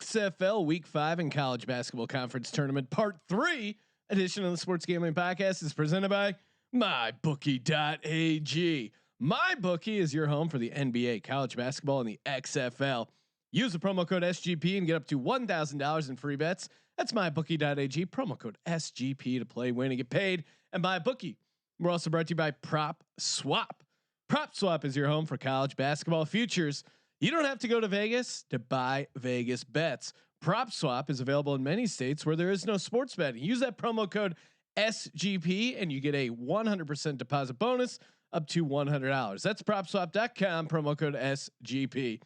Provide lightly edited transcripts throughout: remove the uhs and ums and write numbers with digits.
XFL Week 5 in College Basketball Conference Tournament Part 3 edition of the Sports Gambling Podcast is presented by MyBookie.ag. MyBookie is your home for the NBA, college basketball, and the XFL. Use the promo code SGP and get up to $1,000 in free bets. That's MyBookie.ag, promo code SGP to play, win, and get paid. And MyBookie. We're also brought to you by Prop Swap. Prop Swap is your home for college basketball futures. You don't have to go to Vegas to buy Vegas bets. Prop Swap is available in many states where there is no sports betting. Use that promo code SGP and you get a 100% deposit bonus up to $100. That's PropSwap.com, promo code SGP.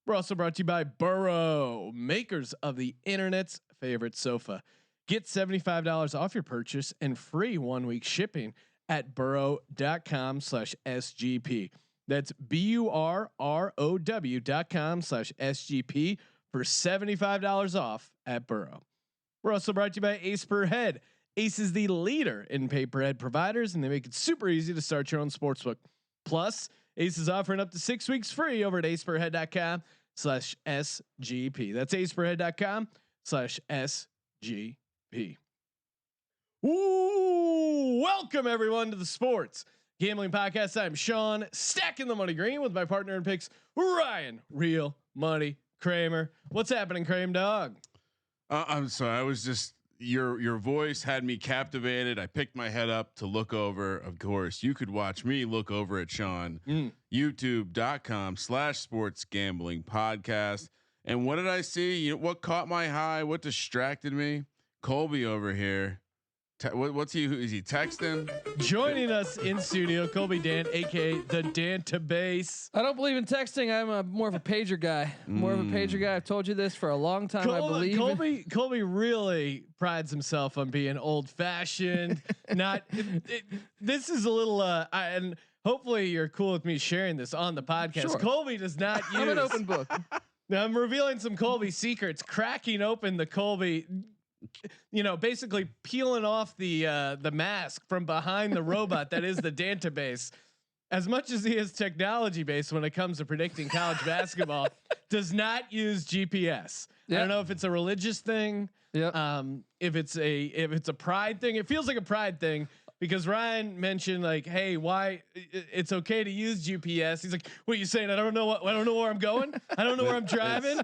We're also brought to you by Burrow, makers of the internet's favorite sofa. Get $75 off your purchase and free 1-week shipping at burrow.com/SGP. That's BURROW.com/SGP for $75 off at Burrow. We're also brought to you by Ace Per Head. Ace is the leader in pay-per-head providers, and they make it super easy to start your own sportsbook. Plus, Ace is offering up to 6 weeks free over at aceperhead.com/SGP. That's aceperhead.com/SGP. Ooh, welcome everyone to the Sports Gambling Podcast. I'm Sean, stacking the money green with my partner in picks, Ryan, Real Money Kramer. What's happening, Kramer dog? I'm sorry. I was just your voice had me captivated. I picked my head up to look over. Of course, you could watch me look over at Sean. YouTube.com/sports gambling podcast. And what did I see? You know what caught my eye? What distracted me? Colby over here. What's he? Is he texting? Joining us in studio, Colby Dan, aka the Dantabase. I don't believe in texting. I'm more of a pager guy. I've told you this for a long time. I believe Colby really prides himself on being old fashioned. This is a little and hopefully you're cool with me sharing this on the podcast. Sure. Colby does not use. I'm an open book. Now I'm revealing some Colby secrets, cracking open the Colby. Basically peeling off the mask from behind the robot that is the Dantabase. As much as he is technology based when it comes to predicting college basketball, does not use GPS. Yep. I don't know if it's a religious thing. Yep. If it's a pride thing. It feels like a pride thing because Ryan mentioned like, hey, why it's okay to use GPS. He's like, what are you saying? I don't know where I'm going. I don't know where I'm driving.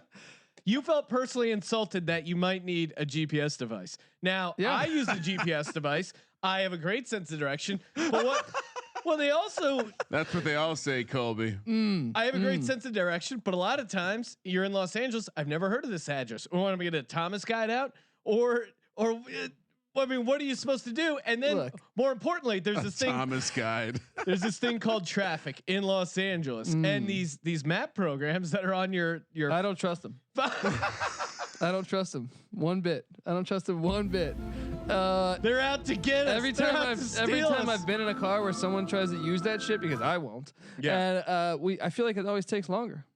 You felt personally insulted that you might need a GPS device. Now, I use the GPS device. I have a great sense of direction. But what? Well, they also. That's what they all say, Colby. I have a great sense of direction, but a lot of times you're in Los Angeles. I've never heard of this address. We want to get a Thomas guide out, or I mean, what are you supposed to do? And then, more importantly, there's this thing. Thomas guide. There's this thing called traffic in Los Angeles, and these map programs that are on your. I don't trust them. I don't trust them one bit. I don't trust them one bit. They're out to get us. Every time I've been in a car where someone tries to use that shit because I won't. Yeah. And I feel like it always takes longer.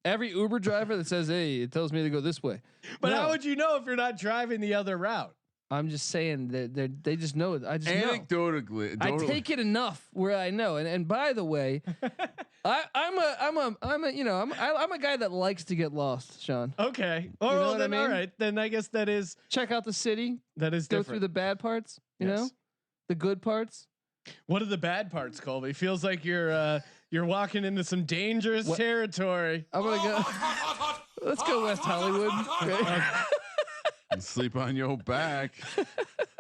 Every Uber driver that says, "Hey, it tells me to go this way." But how would you know if you're not driving the other route? I'm just saying that they just know it. I just anecdotally, I take it enough where I know. And by the way, I'm a guy that likes to get lost, Sean. Okay. Oh, well, then all right. Then I guess that is check out the city. That is go different. through the bad parts. You know, the good parts. What are the bad parts, Colby? Feels like you're walking into some dangerous territory. I'm gonna go. Let's go West Hollywood. Sleep on your back.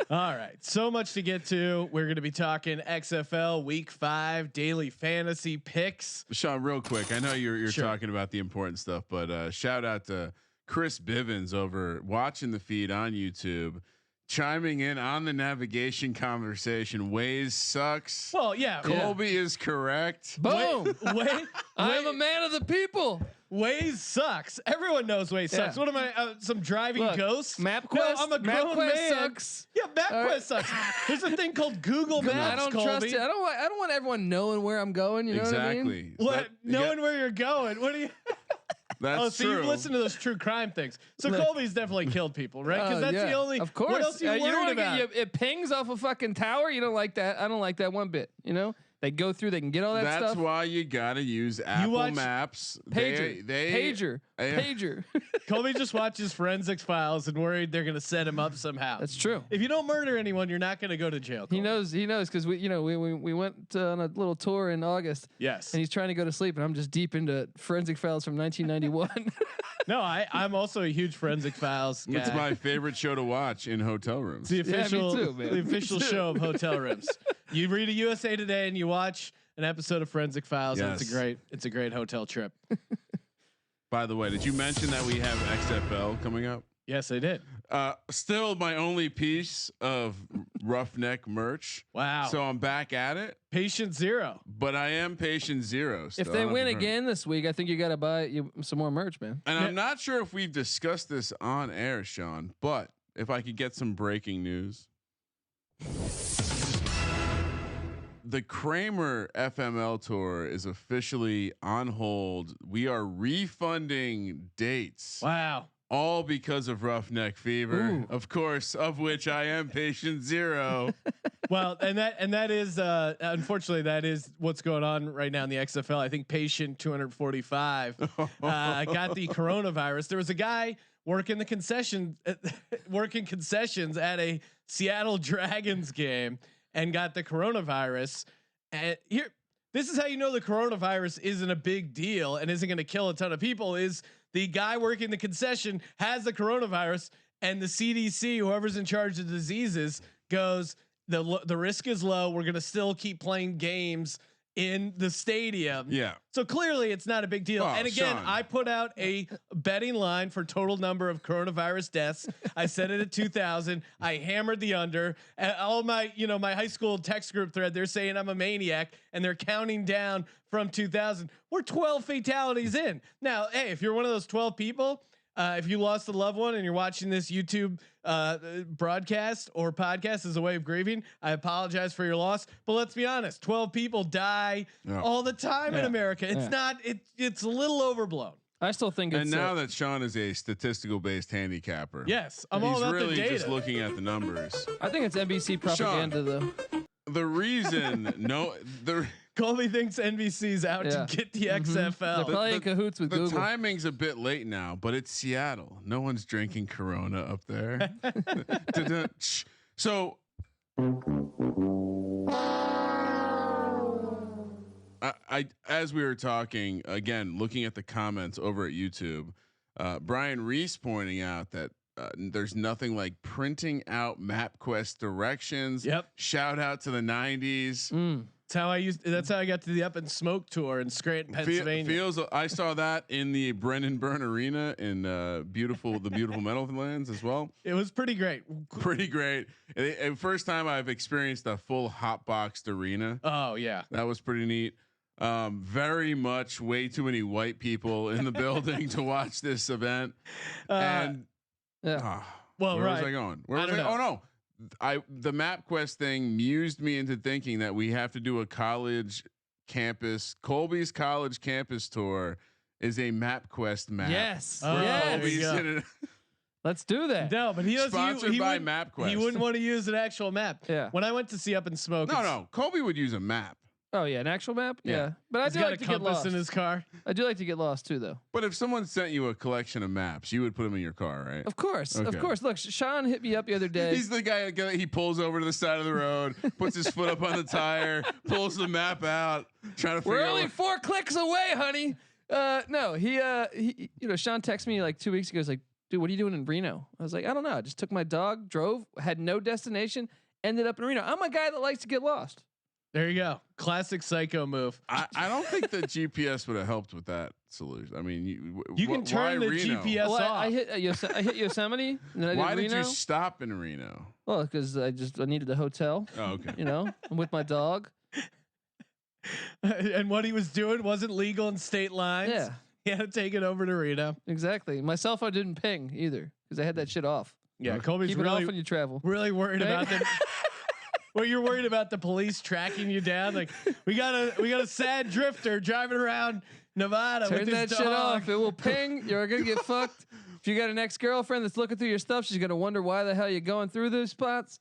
All right. So much to get to. We're going to be talking XFL Week 5 daily fantasy picks. Sean, real quick. I know you're talking about the important stuff, but shout out to Chris Bivens over watching the feed on YouTube, chiming in on the navigation conversation. Waze sucks. Well, yeah. Colby is correct. Boom. I'm a man of the people. Waze sucks. Everyone knows Waze sucks. What am I? Some driving ghost? MapQuest. No, I'm a grown man. Sucks. Yeah, MapQuest sucks. There's a thing called Google Maps. I don't trust it. I don't want everyone knowing where I'm going. You know what I mean? What? Knowing where you're going? What do you? That's true. You've listened to those true crime things. So Colby's definitely killed people, right? Because that's the only. Of course. What else you learned about? It pings off a fucking tower. You don't like that. I don't like that one bit. You know. They go through. They can get all that stuff. That's why you gotta use Apple Maps. Pager. Colby just watches Forensics Files and worried they're gonna set him up somehow. That's true. If you don't murder anyone, you're not gonna go to jail. Colby. He knows because we went on a little tour in August. Yes. And he's trying to go to sleep, and I'm just deep into Forensic Files from 1991. No, I'm also a huge Forensic Files guy. It's my favorite show to watch in hotel rooms. It's the official, me too, man. the official show of hotel rooms. You read a USA Today and you watch an episode of Forensic Files. Yes. And it's a great hotel trip. By the way, did you mention that we have XFL coming up? Yes, I did. Still my only piece of Roughneck merch. Wow. So I'm back at it. Patient zero. But I am patient zero. If they win again this week, I think you got to buy some more merch, man. And I'm not sure if we've discussed this on air, Sean, but if I could get some breaking news. The Kramer FML tour is officially on hold. We are refunding dates. Wow. All because of Roughneck Fever, Ooh. of course, of which I am patient zero. Well, and that is unfortunately that is what's going on right now in the XFL. I think patient 245 got the coronavirus. There was a guy working concessions at a Seattle Dragons game and got the coronavirus. And here, this is how you know the coronavirus isn't a big deal and isn't going to kill a ton of people. Is the guy working the concession has the coronavirus, and the CDC, whoever's in charge of diseases, goes, the risk is low. We're going to still keep playing games in the stadium. Yeah. So clearly it's not a big deal. Oh, And again, Sean. I put out a betting line for total number of coronavirus deaths. I set it at 2,000. I hammered the under. All my high school text group thread, they're saying I'm a maniac and they're counting down from 2,000. We're 12 fatalities in. Now, hey, if you're one of those 12 people, if you lost a loved one and you're watching this YouTube broadcast or podcast as a way of grieving, I apologize for your loss. But let's be honest, 12 people die all the time in America. It's not. It's a little overblown. I still think it's. And now that Sean is a statistical based handicapper, Yes, I'm he's all about really the data. just looking at the numbers. I think it's NBC propaganda, though. The reason Colby thinks NBC's out to get the XFL. They're probably in cahoots with the Google. timing's a bit late now, but it's Seattle. No one's drinking Corona up there. So I as we were talking again, looking at the comments over at YouTube, Brian Reese pointing out that there's nothing like printing out MapQuest directions. Yep. Shout out to the 90s. That's how I got to the Up and Smoke tour in Scranton, Pennsylvania. I saw that in the Brendan Byrne Arena in the beautiful Meadowlands as well. It was pretty great. Pretty great. First time I've experienced a full hot boxed arena. Oh yeah, that was pretty neat. Very much way too many white people in the building to watch this event. And well, where right. was I going? Where I was don't I? know. Oh no. The MapQuest thing mused me into thinking that we have to do a college campus. Colby's college campus tour is a MapQuest map. Yes. Colby's Let's do that. No, but he doesn't. Sponsored by MapQuest. He wouldn't want to use an actual map. Yeah. When I went to see Up and Smoke, No. Colby would use a map. Oh yeah, an actual map. Yeah, but I he's do got like a to get compass lost. in his car. I do like to get lost too, though. But if someone sent you a collection of maps, you would put them in your car, right? Of course, Okay. of course. Look, Sean hit me up the other day. He's the guy. He pulls over to the side of the road, puts his foot up on the tire, pulls the map out, trying to figure We're out. only 4 clicks away, honey. No, he Sean texted me like 2 weeks ago. He's like, dude, what are you doing in Reno? I was like, I don't know. I just took my dog, drove, had no destination, ended up in Reno. I'm a guy that likes to get lost. There you go. Classic psycho move. I don't think the GPS would have helped with that solution. I mean, you can turn the Reno? GPS off. I hit Yosemite. And then I Why did did Reno. you stop in Reno? Well, because I needed a hotel. Oh, okay. I'm with my dog. And what he was doing wasn't legal in state lines. Yeah. He had to take it over to Reno. Exactly. My cell phone didn't ping either because I had that shit off. Yeah, Colby's Keep it off when you travel. really worried about them. Well, you're worried about the police tracking you down. Like we got a sad drifter driving around Nevada. Turn with that his shit dog. off. It will ping. You're gonna get fucked. If you got an ex-girlfriend that's looking through your stuff, she's gonna wonder why the hell you're going through those spots.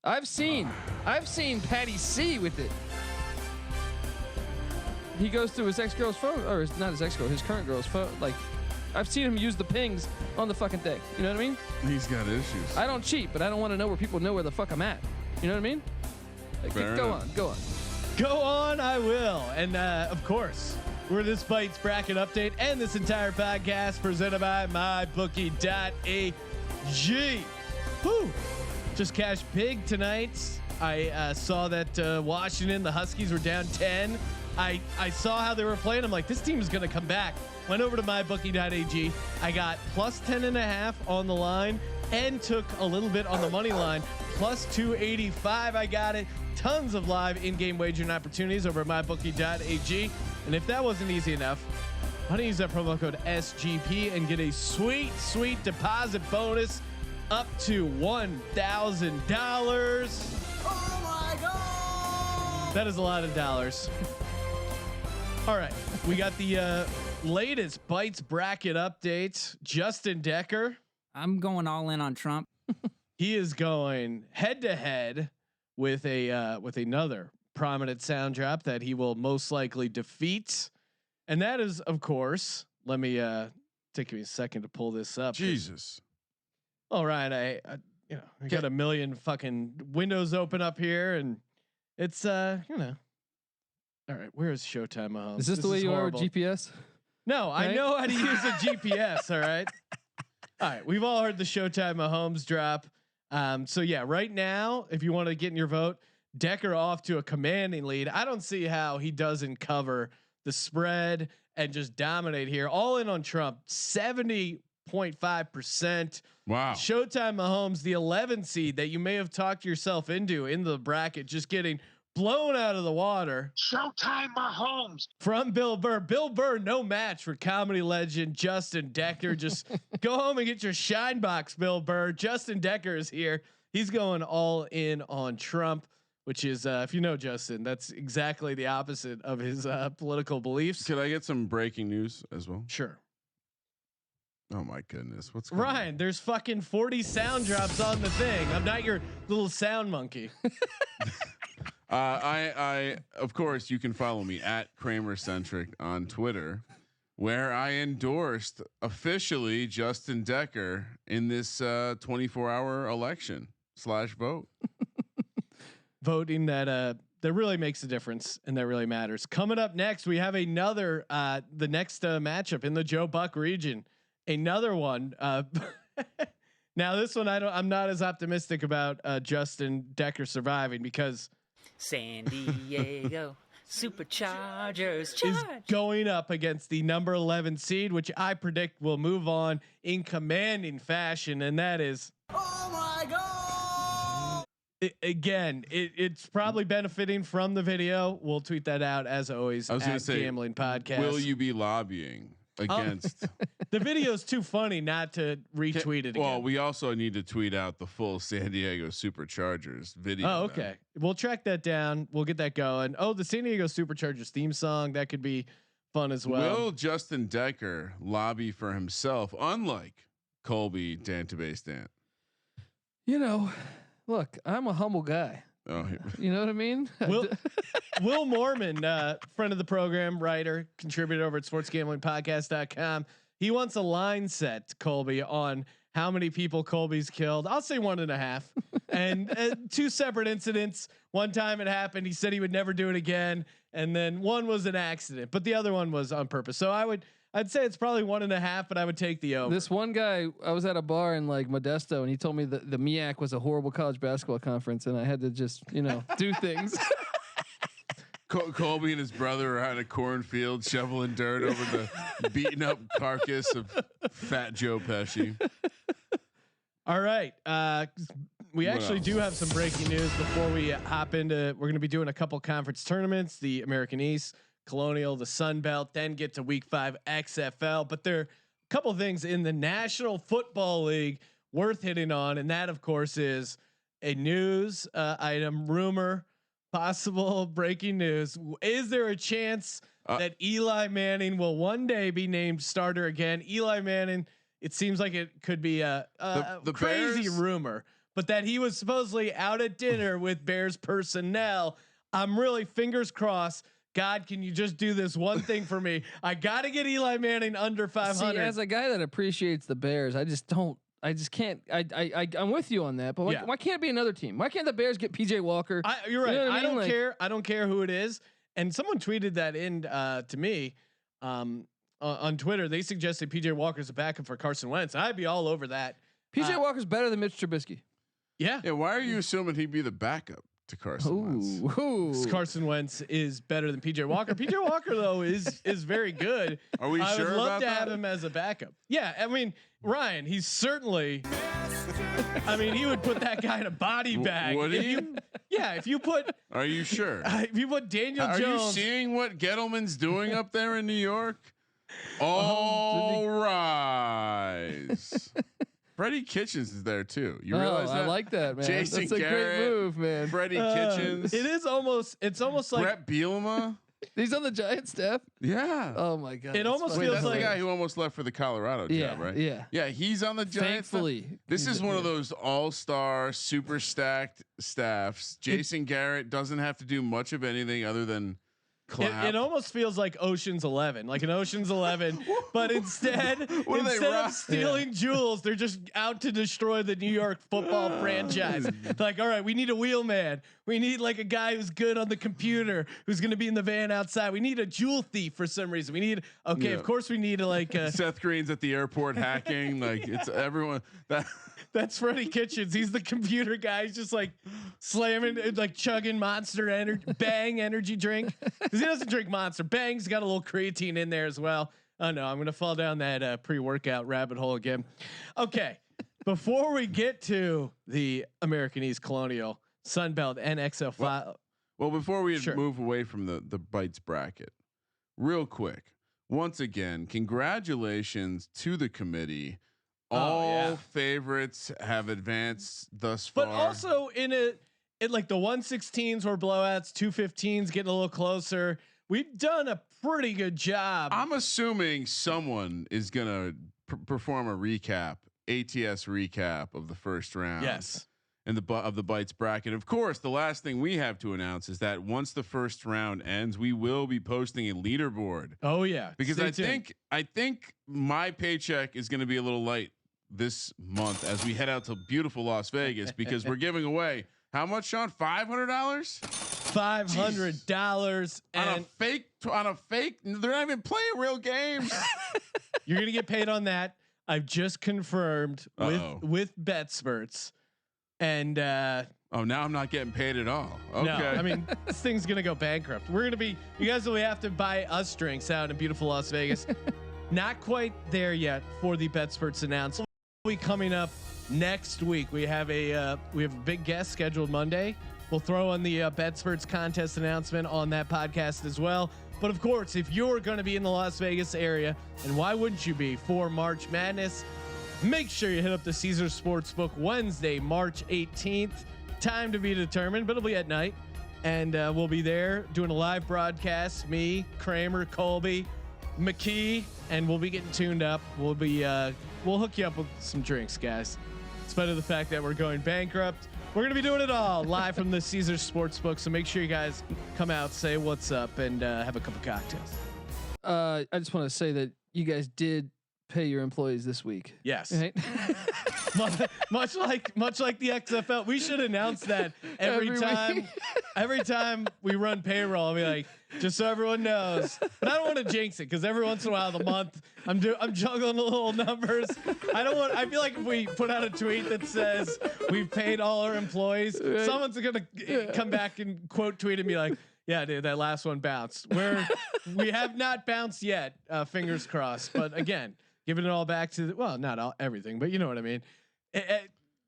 I've seen Patty C with it. he goes through his ex-girl's phone, or not his ex-girl, his current girl's phone. Like, I've seen him use the pings on the fucking thing. You know what I mean? He's got issues. I don't cheat, but I don't want to know where people know where the fuck I'm at. You know what I mean? Like, go on. Go on, I will. And of course, we're this Bites bracket update and this entire podcast presented by mybookie.ag. Whew. Just cashed big tonight. I saw that Washington, the Huskies, were down 10. I saw how they were playing. I'm like, this team is going to come back. Went over to mybookie.ag. I got plus 10.5 on the line and took a little bit on the money line. Plus 285. I got it. Tons of live in-game wagering opportunities over at mybookie.ag. And if that wasn't easy enough, why don't you use that promo code SGP and get a sweet, sweet deposit bonus up to $1,000. Oh my God! That is a lot of dollars. All right, we got the latest Bites bracket update. Justin Decker. I'm going all in on Trump. He is going head to head with another prominent sound drop that he will most likely defeat, and that is, of course. Let me take me a second to pull this up. Jesus. All right, I got a million fucking windows open up here, and it's All right, where is Showtime Mahomes? Is this the way you horrible. are with GPS? No, right? I know how to use a GPS. All right. All right. We've all heard the Showtime Mahomes drop. So yeah, right now, if you want to get in your vote, Decker off to a commanding lead. I don't see how he doesn't cover the spread and just dominate here. All in on Trump, 70.5%. Wow. Showtime Mahomes, the 11 seed that you may have talked yourself into in the bracket, just getting blown out of the water. Showtime Mahomes From Bill Burr. Bill Burr, no match for comedy legend Justin Decker. Just go home and get your shine box, Bill Burr. Justin Decker is here. He's going all in on Trump, which is, if you know Justin, that's exactly the opposite of his political beliefs. Could I get some breaking news as well? Sure. Oh my goodness. What's going Ryan, there's fucking 40 sound drops on the thing. I'm not your little sound monkey. I of course you can follow me at KramerCentric on Twitter, where I endorsed officially Justin Decker in this 24-hour election /vote. Voting that really makes a difference and that really matters. Coming up next, we have another the next matchup in the Joe Buck region. Another one. Now this one I'm not as optimistic about Justin Decker surviving because San Diego Superchargers is going up against the number 11 seed, which I predict will move on in commanding fashion, and that is. Oh my God! It's probably benefiting from the video. We'll tweet that out as always. I was going to say, Gambling Podcast. Will you be lobbying against? The video is too funny not to retweet it again. Well, we also need to tweet out the full San Diego Superchargers video. Oh, okay. We'll track that down. We'll get that going. Oh, the San Diego Superchargers theme song, that could be fun as well. Will Justin Decker lobby for himself, unlike Colby Dantabase Dan? Look, I'm a humble guy. Oh, You know what I mean? Will Mormon, friend of the program, writer, contributor over at sportsgamblingpodcast.com. He wants a line set, Colby, on how many people Colby's killed. I'll say 1.5. And 2 separate incidents. One time it happened. He said he would never do it again. And then one was an accident, but the other one was on purpose. So I'd say it's probably 1.5, but I would take the over. This one guy, I was at a bar in like Modesto, and he told me that the MEAC was a horrible college basketball conference, and I had to just, do things. Colby and his brother are out in a cornfield shoveling dirt over the beaten up carcass of Fat Joe Pesci. All right. We actually do have some breaking news before we hop into. We're going to be doing a couple conference tournaments, the American East, Colonial, the Sun Belt, then get to Week 5 XFL. But there are a couple things in the National Football League worth hitting on, and that, of course, is a news item, rumor, possible breaking news. Is there a chance that Eli Manning will one day be named starter again? Eli Manning, it seems like it could be a the crazy Bears? rumor, but that he was supposedly out at dinner with Bears personnel. I'm really fingers crossed. God, can you just do this one thing for me? I got to get Eli Manning under 500. See, as a guy that appreciates the Bears, I just can't. I'm with you on that. But why can't it be another team? Why can't the Bears get PJ Walker? You're right. You know what I don't mean? care. I don't care who it is. And someone tweeted that in to me on Twitter. They suggested PJ Walker's a backup for Carson Wentz. I'd be all over that. PJ Walker's better than Mitch Trubisky. Yeah. Yeah. Why are you assuming he'd be the backup to Carson Wentz? Ooh. Carson Wentz is better than PJ Walker. PJ Walker though is very good. Are we I sure would love about to that? have him as a backup. Yeah, I mean Ryan, he's certainly. I mean, he would put that guy in a body bag. Would if he? If you put Are you sure? if you put Daniel Are Jones. you seeing what Gettleman's doing up there in New York? All rise. Freddie Kitchens is there too. You realize that? I like that, man. Jason That's a Garrett, great move, man. Freddie Kitchens. It's almost like Brett Bielema. He's on the Giants staff. Yeah. Oh my god. It that's almost funny. Wait, feels that's like- the guy who almost left for the Colorado job, right? Yeah. Yeah, he's on the Giants. Thankfully, This is one of those all-star, super stacked staffs. Jason Garrett doesn't have to do much of anything other than clap. it almost feels like Ocean's 11, like an Ocean's 11, but instead of stealing jewels, they're just out to destroy the New York football franchise. Like, all right, we need a wheelman. We need like a guy who's good on the computer, who's going to be in the van outside. We need a jewel thief for some reason. We need of course we need like Seth Green's at the airport hacking. Like it's everyone that. That's Freddie Kitchens. He's the computer guy. He's just like slamming, like chugging Monster Bang energy drink. Because he doesn't drink Monster. Bang's got a little creatine in there as well. Oh no, I'm gonna fall down that pre-workout rabbit hole again. Okay, before we get to the American East, Colonial, Sunbelt, and XFL. Well, before we move away from the Bites bracket, real quick, once again, congratulations to the committee. All favorites have advanced thus far. But also in like the 116s were blowouts, 215s getting a little closer. We've done a pretty good job. I'm assuming someone is gonna perform a ATS recap of the first round. Yes. And of the Bites bracket. Of course, the last thing we have to announce is that once the first round ends, we will be posting a leaderboard. Oh yeah, because I think my paycheck is going to be a little light this month as we head out to beautiful Las Vegas because we're giving away how much, Sean? $500. $500 on a fake. They're not even playing real games. You're gonna get paid on that. I've just confirmed with BetSperts, and now I'm not getting paid at all. Okay, no, I mean this thing's gonna go bankrupt. You guys will have to buy us drinks out in beautiful Las Vegas. Not quite there yet for the BetSperts announcement. We'll be coming up next week. We have a big guest scheduled Monday. We'll throw on the BetSperts contest announcement on that podcast as well. But of course, if you're going to be in the Las Vegas area, and why wouldn't you be for March Madness, make sure you hit up the Caesars Sportsbook Wednesday, March 18th. Time to be determined, but it'll be at night. And we'll be there doing a live broadcast. Me, Kramer, Colby, McKee, and we'll be getting tuned up. We'll hook you up with some drinks, guys. Despite of the fact that we're going bankrupt, we're going to be doing it all live from the Caesars Sportsbook. So make sure you guys come out, say what's up, and have a couple cocktails. I just want to say that you guys did pay your employees this week. Yes. Right? much like the XFL. We should announce that every time. Every time we run payroll, I'll be like, just so everyone knows. But I don't want to jinx it because every once in a while of the month, I'm juggling the little numbers. I feel like if we put out a tweet that says we've paid all our employees, someone's gonna come back and quote tweet and be like, yeah, dude, that last one bounced. We have not bounced yet. Fingers crossed. But again, giving it all back to not everything, but you know what I mean.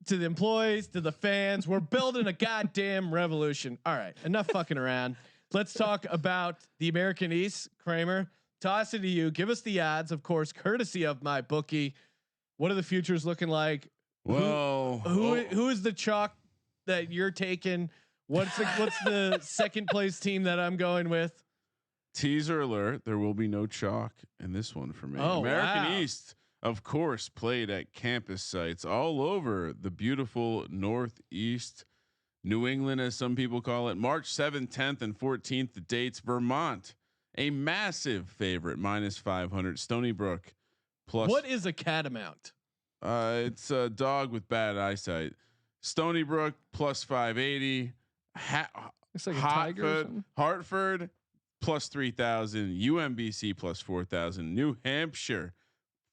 To the employees, to the fans, we're building a goddamn revolution. All right, enough fucking around. Let's talk about the American East. Kramer, toss it to you. Give us the odds, of course, courtesy of my bookie. What are the futures looking like? Well, who is the chalk that you're taking? What's the second place team that I'm going with? Teaser alert: there will be no chalk in this one for me. American East, of course, played at campus sites all over the beautiful Northeast New England, as some people call it, March 7th, 10th, and 14th. The dates: Vermont, a massive favorite, -500. Stony Brook, plus. What is a catamount? It's a dog with bad eyesight. Stony Brook +580. It's like a tiger or something. Hartford +3,000. UMBC +4,000. New Hampshire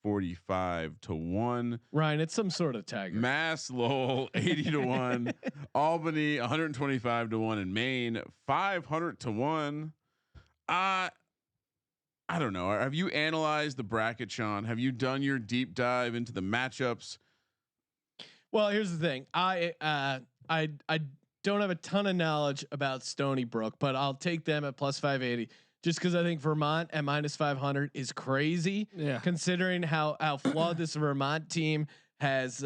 45 to 1. Ryan, it's some sort of tiger. Mass Lowell 80 to 1. Albany 125 to 1. And Maine 500 to 1. I don't know. Have you analyzed the bracket, Sean? Have you done your deep dive into the matchups? Well, here's the thing. I don't have a ton of knowledge about Stony Brook, but I'll take them at +580 just because I think Vermont at -500 is crazy. Yeah. Considering how flawed this Vermont team has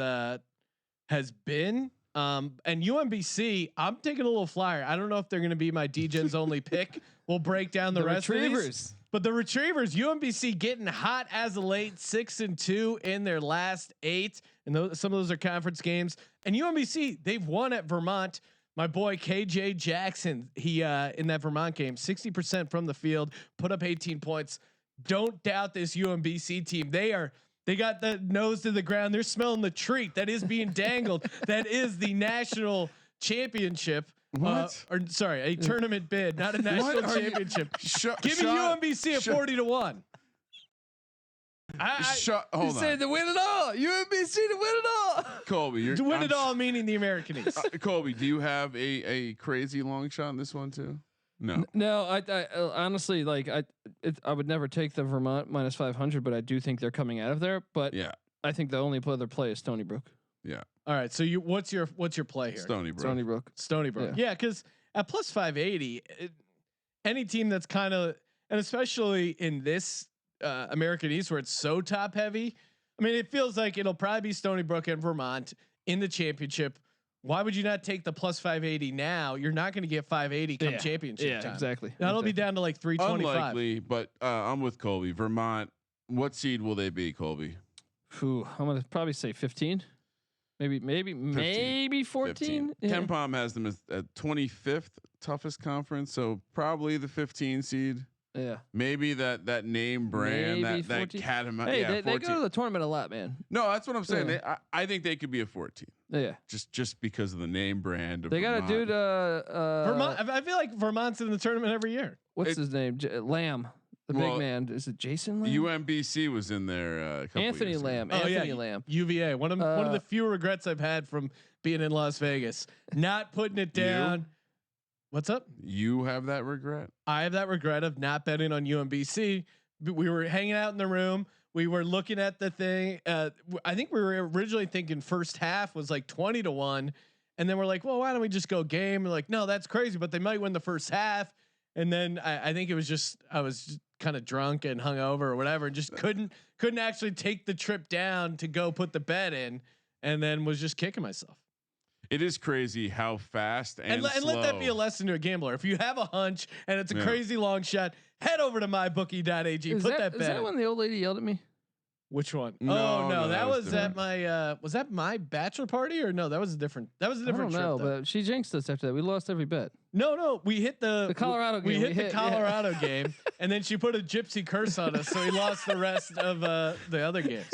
been. And UMBC, I'm taking a little flyer. I don't know if they're going to be my DGens only pick. We'll break down the rest Retrievers. of these. But the Retrievers, UMBC getting hot as of late, 6-2 in their last 8, and some of those are conference games. And UMBC, they've won at Vermont. My boy KJ Jackson, he in that Vermont game, 60% from the field, put up 18 points. Don't doubt this UMBC team. They got the nose to the ground. They're smelling the treat that is being dangled. That is the national championship. What? Or sorry, a tournament bid, not a national championship. Give me UMBC at 40 to 1. Hold on. Say to win it all. UMBC to win it all. Colby, you're To win it all, meaning the American East. Colby, do you have a crazy long shot in this one too? No. No, I honestly like I would never take the Vermont -500, but I do think they're coming out of there. But Yeah. I think the only other play is Stony Brook. Yeah. All right, so what's your play here? Stony Brook. Stony Brook. Stony Brook. Yeah, because at +580, any team that's kind of, and especially in this American East where it's so top heavy, I mean, it feels like it'll probably be Stony Brook and Vermont in the championship. Why would you not take the +580 now? You're not going to get 580 come championship time. Exactly. That'll be down to like 325. Unlikely, but I'm with Colby. Vermont, what seed will they be, Colby? I'm gonna probably say 15. Maybe 14. Yeah. KenPom has them at 25th toughest conference, so probably the 15 seed. Yeah. Maybe that name brand, Maybe that 14. catamount. Hey, Yeah, they go to the tournament a lot, man. No, that's what I'm saying. Yeah. I think they could be a 14. Yeah. Just because of the name brand. Of They got a Vermont. dude. Vermont. I feel like Vermont's in the tournament every year. What's his name? Lamb. The big man. Is it Jason Lamb? UMBC was in there. A couple Anthony years ago. Lamb. Oh, Anthony yeah, Lamb. UVA. One of the few regrets I've had from being in Las Vegas. Not putting it down. What's up? You have that regret? I have that regret of not betting on UMBC. We were hanging out in the room. We were looking at the thing. I think we were originally thinking first half was like 20 to 1. And then we're like, well, why don't we just go game? And like, no, that's crazy, but they might win the first half. And then I think it was just, I was just kind of drunk and hungover or whatever, and just couldn't actually take the trip down to go put the bet in, and then was just kicking myself. It is crazy how fast and let that be a lesson to a gambler. If you have a hunch and it's a crazy long shot, head over to mybookie.ag. Put that bet. Is that when the old lady yelled at me? Which one? No, that was different. at my was that my bachelor party or no? That was a different. That was a different I don't know, trip. but she jinxed us after that. We lost every bet. No, we hit the Colorado game. We hit the Colorado game, and then she put a gypsy curse on us, so we lost the rest of the other games.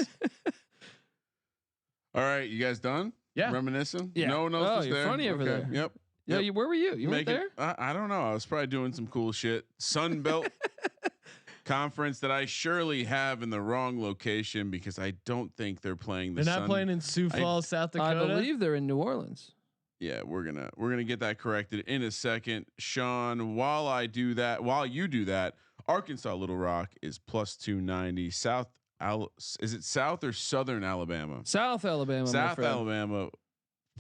All right, you guys done? Yeah. Reminiscing? Yeah. No one else Oh, was you're there. funny over there. Yep. Yeah, where were you? You weren't there? I don't know. I was probably doing some cool shit. Sun Belt conference that I surely have in the wrong location because I don't think they're playing the They're not playing in Sioux Falls, South Dakota. I believe they're in New Orleans. Yeah, we're gonna get that corrected in a second, Sean. While you do that, Arkansas Little Rock is +290. Is it South or Southern Alabama? South Alabama. South Alabama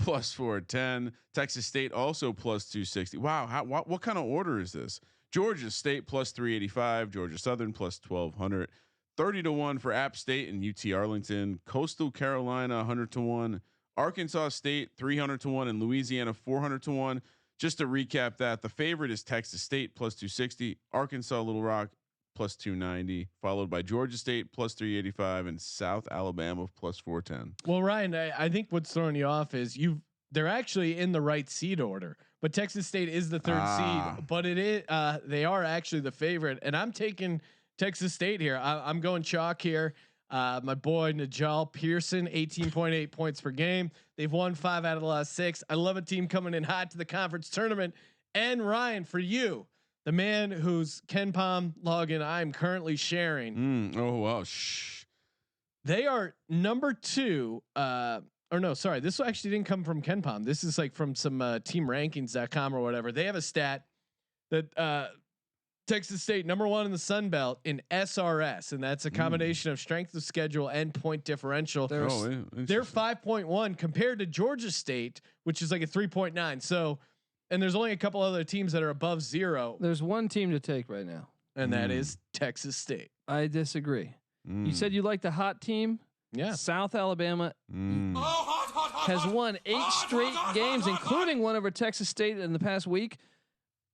+410. Texas State also +260. Wow, what kind of order is this? Georgia State +385. Georgia Southern +1200. 30 to 1 for App State and UT Arlington. Coastal Carolina 100 to 1. Arkansas State 300 to 1 and Louisiana 400 to 1. Just to recap that, the favorite is Texas State +260, Arkansas Little Rock +290, followed by Georgia State +385 and South Alabama +410. Well, Ryan, I think what's throwing you off is they're actually in the right seed order, but Texas State is the third seed, but it is they are actually the favorite, and I'm taking Texas State here. I'm going chalk here. My boy Najal Pearson, 18.8 points per game. They've won 5 out of the last 6. I love a team coming in hot to the conference tournament. And Ryan, for you, the man whose KenPom login I'm currently sharing. Oh wow. They are number 2. Or no, sorry. This actually didn't come from KenPom. This is like from some teamrankings.com or whatever. They have a stat that Texas State number 1 in the Sun Belt in SRS, and that's a combination of strength of schedule and point differential. They're 5.1 compared to Georgia State, which is like a 3.9. So, and there's only a couple other teams that are above 0. There's one team to take right now, and that is Texas State. I disagree. You said you like the hot team. Yeah. South Alabama has won 8 straight games, including one over Texas State in the past week.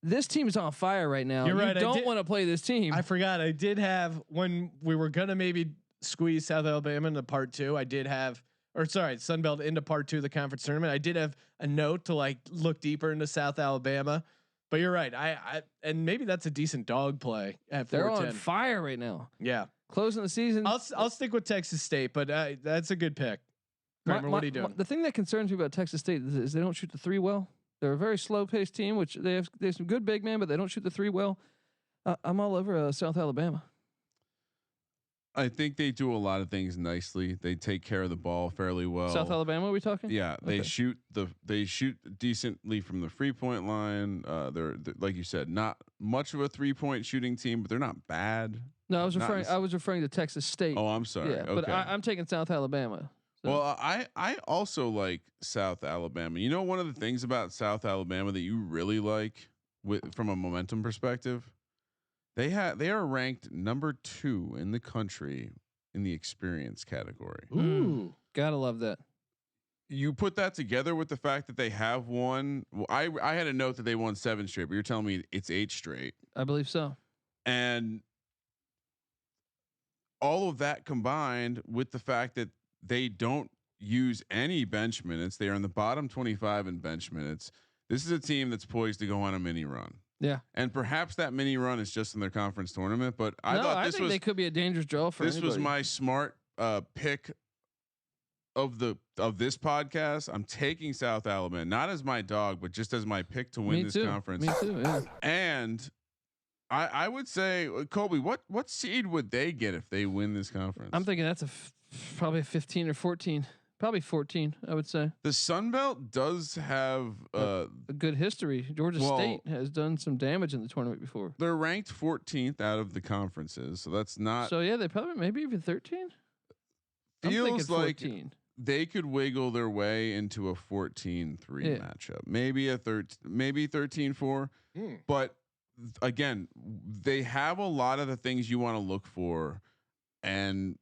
This team is on fire right now. You're right. You don't want to play this team. I forgot. I did have, when we were gonna maybe squeeze South Alabama into part 2. I did have, or sorry, Sun Belt into part 2 of the conference tournament. I did have a note to like look deeper into South Alabama. But you're right. I and maybe that's a decent dog play at 4-10. They're on fire right now. Yeah. Closing the season. I'll stick with Texas State, but that's a good pick. Kramer, what are you doing? The thing that concerns me about Texas State is they don't shoot the 3 well. They're a very slow paced team, which they have some good big men, but they don't shoot the 3 well. I'm all over South Alabama. I think they do a lot of things nicely. They take care of the ball fairly well. South Alabama, are we talking? Yeah, they shoot decently from the 3-point line. They're like you said, not much of a 3-point shooting team, but they're not bad. No, I was referring to Texas State. Oh, I'm sorry. Yeah, okay. but I'm taking South Alabama. So. Well, I also like South Alabama. You know, one of the things about South Alabama that you really like from a momentum perspective, they are ranked number 2 in the country in the experience category. Ooh, gotta love that. You put that together with the fact that they have won. Well, I had a note that they won 7 straight, but you're telling me it's 8 straight. I believe so. And all of that combined with the fact that they don't use any bench minutes. They are in the bottom 25 in bench minutes. This is a team that's poised to go on a mini run. Yeah. And perhaps that mini run is just in their conference tournament, but I think they could be a dangerous draw for this. Anybody. Was my smart pick of this podcast. I'm taking South Alabama, not as my dog, but just as my pick to win this conference. Me too. Yeah. And I would say, Colby, what seed would they get if they win this conference? I'm thinking that's probably 15 or 14. Probably 14, I would say. The Sun Belt does have a good history. Georgia State has done some damage in the tournament before. They're ranked 14th out of the conferences, so that's not. So yeah, they probably maybe even 13. Feels like they could wiggle their way into a 14-3 matchup, maybe a 13-4. But again, they have a lot of the things you want to look for, and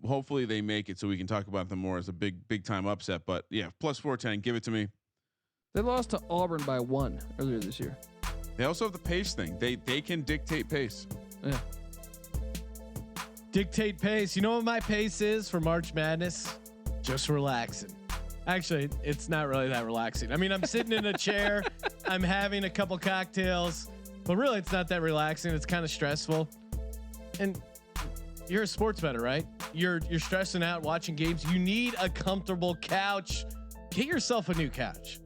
hopefully they make it so we can talk about them more as a big time upset. But yeah, plus 410, give it to me. They lost to Auburn by 1 earlier this year. They also have the pace thing. They can dictate pace. Yeah. Dictate pace. You know what my pace is for March Madness? Just relaxing. Actually, it's not really that relaxing. I mean, I'm sitting in a chair, I'm having a couple cocktails, but really it's not that relaxing. It's kind of stressful. And you're a sports bettor, right? You're stressing out watching games. You need a comfortable couch. Get yourself a new couch.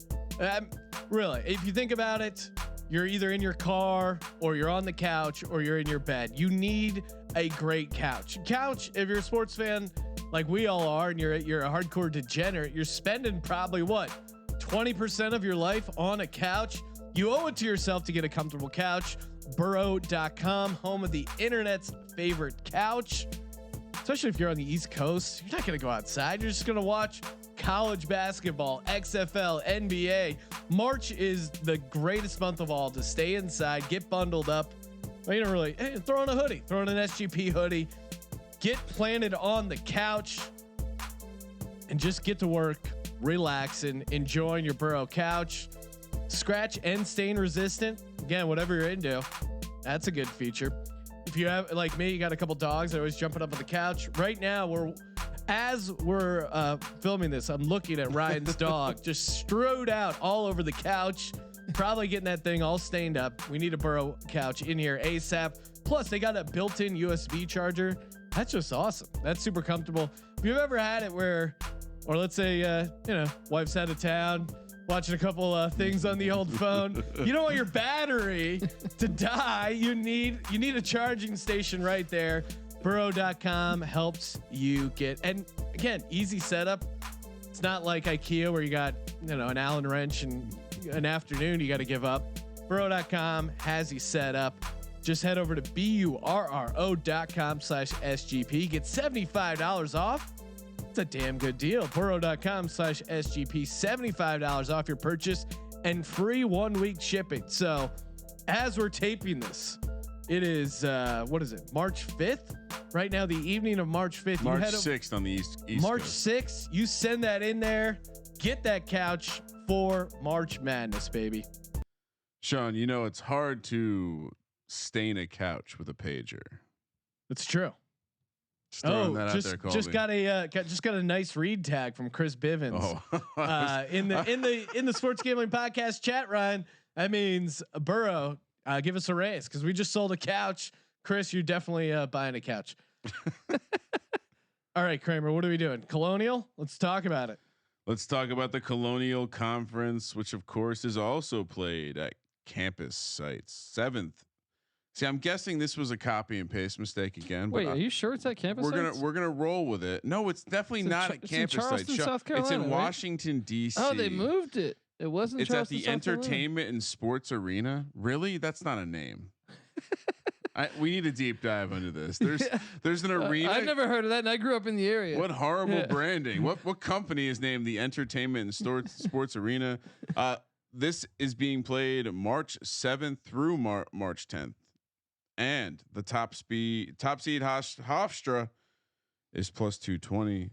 Really, if you think about it, you're either in your car or you're on the couch or you're in your bed. You need a great couch. Couch, if you're a sports fan like we all are, and you're a hardcore degenerate, you're spending probably 20% of your life on a couch. You owe it to yourself to get a comfortable couch. Burrow.com, home of the internet's favorite couch. Especially if you're on the East Coast, you're not going to go outside. You're just going to watch college basketball, XFL, NBA. March is the greatest month of all to stay inside, get bundled up. Well, you don't really throw on a hoodie, throw on an SGP hoodie, get planted on the couch, and just get to work, relaxing, enjoying your Burrow couch. Scratch and stain resistant. Again, whatever you're into, that's a good feature. If you have, like me, you got a couple dogs that are always jumping up on the couch. Right now, we're As we're filming this, I'm looking at Ryan's dog just strode out all over the couch, probably getting that thing all stained up. We need a Burrow couch in here ASAP. Plus, they got a built-in USB charger. That's just awesome. That's super comfortable. If you've ever had it where, or let's say, wife's out of town, watching a couple things on the old phone. You don't want your battery to die. You need a charging station right there. Burrow.com helps you get, and again, easy setup. It's not like IKEA where you got, an Allen wrench and an afternoon you got to give up. Burrow.com has you set up. Just head over to burro.com/SGP. Get $75 off. It's a damn good deal. Burrow.com/SGP. $75 off your purchase and free 1 week shipping. So as we're taping this, it is, March 5th? Right now, the evening of March 5th. March 6th on the East March Coast. 6th. You send that in there. Get that couch for March Madness, baby. Sean, it's hard to stain a couch with a pager. It's true. Just throwing that out there, Colby. Just got a nice read tag from Chris Bivens in the Sports Gambling Podcast chat, Ryan. That means Burrow, give us a raise because we just sold a couch. Chris, you're definitely buying a couch. All right, Kramer, what are we doing? Colonial? Let's talk about it. Let's talk about the Colonial Conference, which of course is also played at campus sites. 7th. See, I'm guessing this was a copy and paste mistake again. Wait, are you sure it's at campus? We're gonna roll with it. No, it's definitely not at campus sites. South Carolina, it's in right? Washington D.C. Oh, they moved it. It wasn't. It's Charleston, at the South Entertainment and Sports Arena. Really? That's not a name. We need a deep dive into this. There's an arena. I've never heard of that, and I grew up in the area. What horrible branding. What company is named the Entertainment and Sports Arena? This is being played March 7th through March 10th. And the top seed Hofstra is plus 220.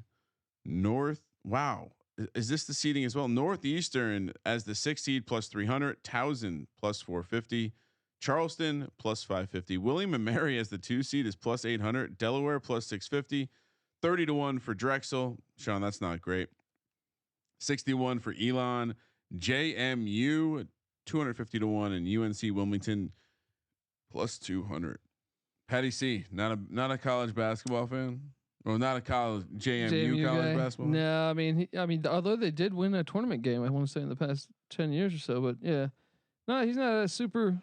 North. Wow. Is this the seeding as well? Northeastern as the 6th seed plus 300. Towson plus 450. Charleston plus 550. William and Mary as the 2 seed is plus 800. Delaware plus 650. 30-1 for Drexel. Sean, that's not great. 61 for Elon. JMU 250-1 and UNC Wilmington plus 200. Patty C, not a college basketball fan, or not a college JMU college guy. basketball. No, I mean, although they did win a tournament game, I want to say in the past 10 years or so, but yeah, no, he's not a super.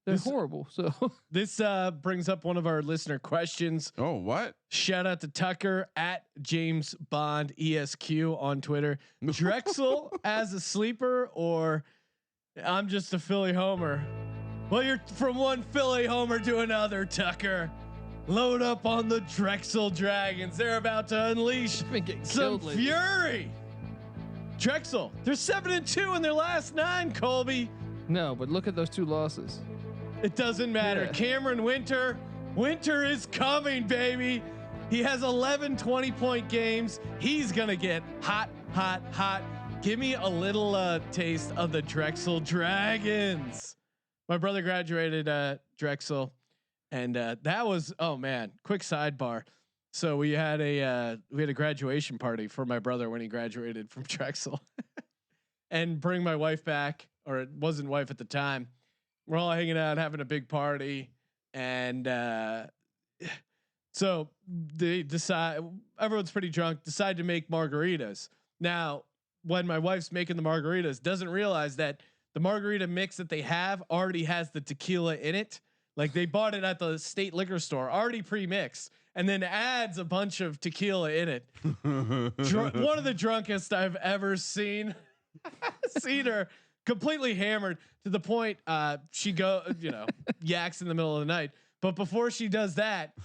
They're horrible. So this brings up one of our listener questions. Oh, what? Shout out to Tucker at James Bond ESQ on Twitter. Drexel as a sleeper, or I'm just a Philly homer. Well, you're from one Philly homer to another, Tucker. Load up on the Drexel Dragons. They're about to unleash some fury. Drexel, they're 7-2 in their last 9, Colby. No, but look at those 2 losses. It doesn't matter. Yeah. Cameron Winter is coming, baby. He has 11 20-point games. He's going to get hot. Give me a little taste of the Drexel Dragons. My brother graduated Drexel, and that was, oh man, quick sidebar. So we had a graduation party for my brother when he graduated from Drexel, and bring my wife back, or it wasn't wife at the time. We're all hanging out, having a big party, and so they decide, everyone's pretty drunk, decide to make margaritas. Now, when my wife's making the margaritas, doesn't realize that the margarita mix that they have already has the tequila in it. Like they bought it at the state liquor store, already pre-mixed, and then adds a bunch of tequila in it. One of the drunkest I've ever seen. Seen her completely hammered to the point she yaks in the middle of the night. But before she does that,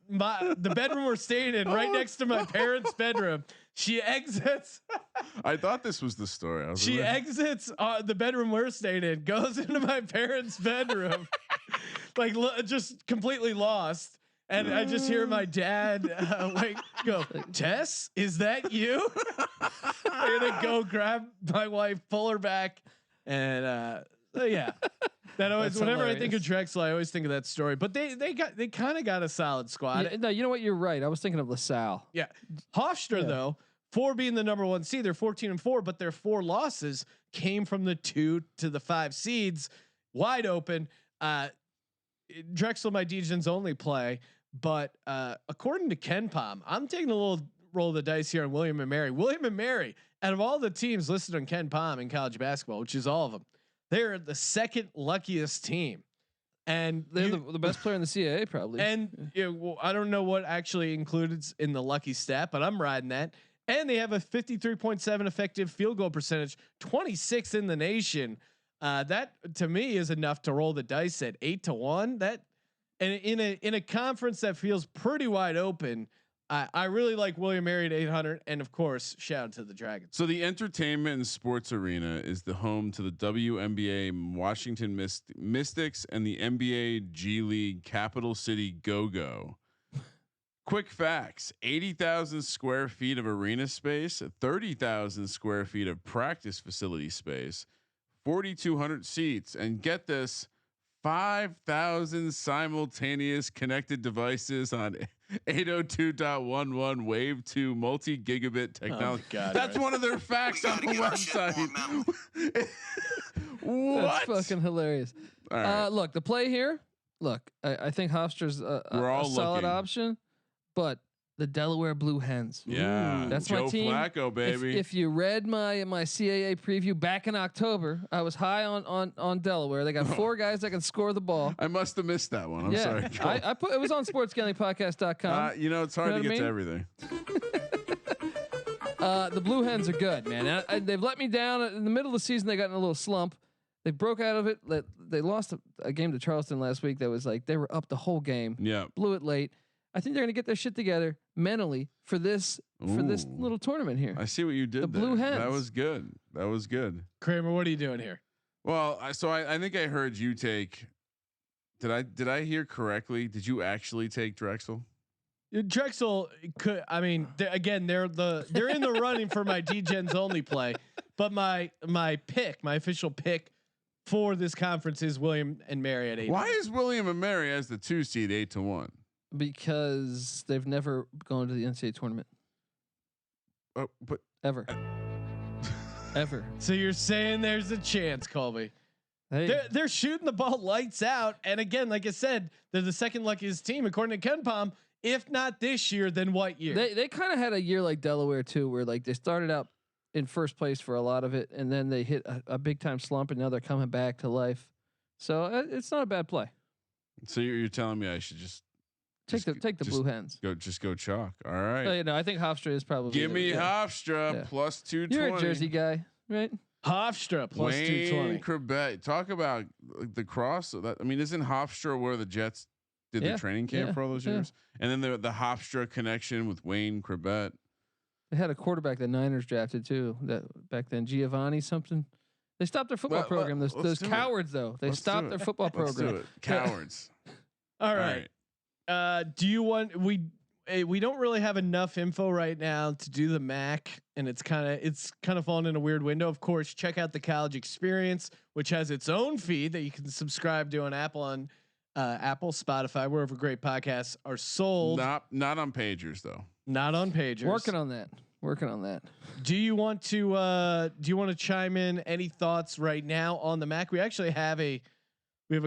the bedroom we're staying in, right next to my parents' bedroom, she exits. I thought this was the story. She exits the bedroom we're staying in, goes into my parents' bedroom, just completely lost. And I just hear my dad go, "Tess, is that you?" I'm gonna go grab my wife, pull her back, and yeah. That always, That's whenever I hilarious. think of Drexel, I always think of that story. But they kind of got a solid squad. Yeah, no, you know what? You're right. I was thinking of LaSalle. Yeah, Hofstra though, for being the number 1 seed, they're 14-4, but their 4 losses came from the 2 to the 5 seeds, wide open. Drexel, my Degens only play, but according to Ken Palm, I'm taking a little roll of the dice here on William and Mary. William and Mary, out of all the teams listed on Ken Palm in college basketball, which is all of them, they're the second luckiest team, and They're the best player in the CAA probably. and I don't know what actually included in the lucky stat, but I'm riding that. And they have a 53.7 effective field goal percentage, 26th in the nation. That to me is enough to roll the dice at 8-1. That, and in a conference that feels pretty wide open, I really like William Mary at 800, and of course, shout out to the Dragons. So the entertainment and sports arena is the home to the WNBA Washington Mystics and the NBA G League Capital City Go-Go. Quick facts: 80,000 square feet of arena space, 30,000 square feet of practice facility space, 4,200 seats, and get this, 5,000 simultaneous connected devices on 802.11 Wave 2 multi-gigabit technology. Oh God, That's right. one of their facts on the website. What? That's fucking hilarious. All right. Look, the play here. Look, I think Hofstra's We're all a solid looking. option, but the Delaware Blue Hens. Yeah, that's Joe my team. Flacco, baby. If you read my CAA preview back in October, I was high on Delaware. They got 4 guys that can score the ball. I must have missed that one. I'm sorry. I put it was on sportsgamblingpodcast.com. It's hard to You know get what I to everything. The Blue Hens are good, man. They've let me down in the middle of the season. They got in a little slump. They broke out of it. They lost a game to Charleston last week. That was like they were up the whole game. Yeah. Blew it late. I think they're gonna get their shit together mentally for this little tournament here. I see what you did. The Blue there. Hens. That was good. That was good. Kramer, what are you doing here? Well, I think I heard you take. Did I hear correctly? Did you actually take Drexel? Drexel could. I mean, they're in the running for my Degens only play, but my official pick for this conference is William and Mary at 8. Why is William and Mary as the 2 seed 8-1? Because they've never gone to the NCAA tournament Oh, but ever. Ever. So you're saying there's a chance, Colby? Hey, They're shooting the ball lights out, and again, like I said, they're the second luckiest team according to Ken Palm. If not this year, then what year? they kind of had a year like Delaware too, where like they started out in first place for a lot of it, and then they hit a big time slump, and now they're coming back to life. So it's not a bad play. so you're telling me I should just Take the just Blue Hens. go chalk. All right. So, I think Hofstra is probably. Give me yeah. Hofstra Yeah. plus 220. You're a Jersey guy, right? Hofstra plus Wayne 220. Quebec. Talk about the cross. Isn't Hofstra where the Jets did Yeah, their training camp yeah, for all those yeah. years? And then the Hofstra connection with Wayne Quebec. They had a quarterback the Niners drafted too. That back then, Giovanni something. They stopped their football program. Those let's do it. cowards though. They Let's stopped do their it. football Let's program. do it. Cowards. All right. Do you want we don't really have enough info right now to do the MAC, and it's kind of fallen in a weird window. Of course, check out the College Experience, which has its own feed that you can subscribe to on Apple, Spotify, wherever great podcasts are sold. Not on pagers though. Not on pagers. Working on that. Do you want to chime in? Any thoughts right now on the MAC? We actually have a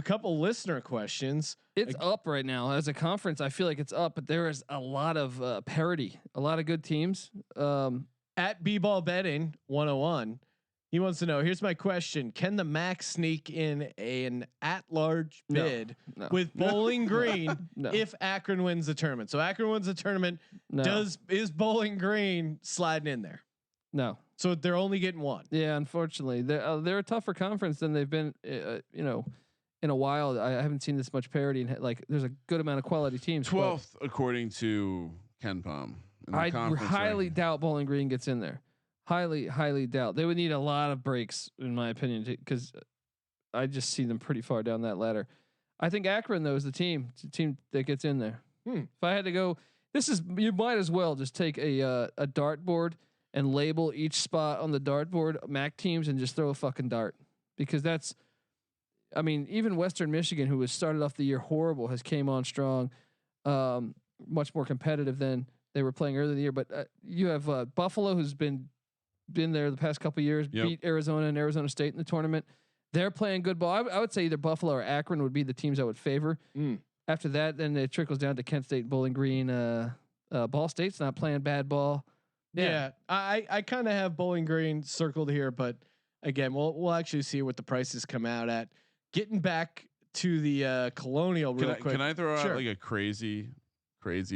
couple listener questions. It's up right now as a conference. I feel like it's up, but there is a lot of parity, a lot of good teams. At B-Ball Betting 101, he wants to know. Here's my question: can the MAC sneak in an at-large bid No. with Bowling Green No. if Akron wins the tournament? So Akron wins the tournament. No. Is Bowling Green sliding in there? No. So they're only getting one. Yeah, unfortunately, they're a tougher conference than they've been. In a while. I haven't seen this much parity, and like there's a good amount of quality teams. 12th according to Ken Palm. I highly doubt Bowling Green gets in there. Highly doubt. They would need a lot of breaks, in my opinion, because I just see them pretty far down that ladder. I think Akron though is the team that gets in there. If I had to go, you might as well just take a dartboard and label each spot on the dartboard MAC teams and just throw a fucking dart, because that's I mean, even Western Michigan, who was started off the year horrible, has came on strong, much more competitive than they were playing earlier in the year. But you have Buffalo, who's been there the past couple of years, beat Arizona and Arizona State in the tournament. They're playing good ball. I would say either Buffalo or Akron would be the teams I would favor. After that, then it trickles down to Kent State, Bowling Green. Ball State's not playing bad ball. Yeah, I kind of have Bowling Green circled here, but again, we'll actually see what the prices come out at. Getting back to the Colonial real quick. Can I throw out like a crazy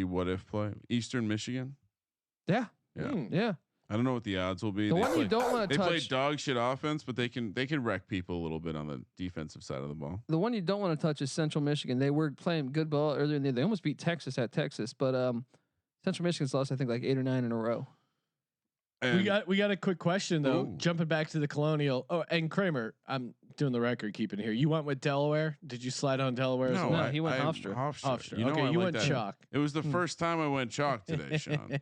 what if play? Eastern Michigan. Yeah. I don't know what the odds will be. The one you don't want to touch. They play dog shit offense, but they can wreck people a little bit on the defensive side of the ball. The one you don't want to touch is Central Michigan. They were playing good ball earlier in the year. They almost beat Texas at Texas, but Central Michigan's lost I think like 8 or 9 in a row. And we got a quick question though. Jumping back to the Colonial. Oh, and Kramer, I'm doing the record keeping here. You went with Delaware. Did you slide on Delaware? No, as well? He went Hofstra. Hofstra. You know okay, you like went chalk. It was the first time I went chalk today, Sean.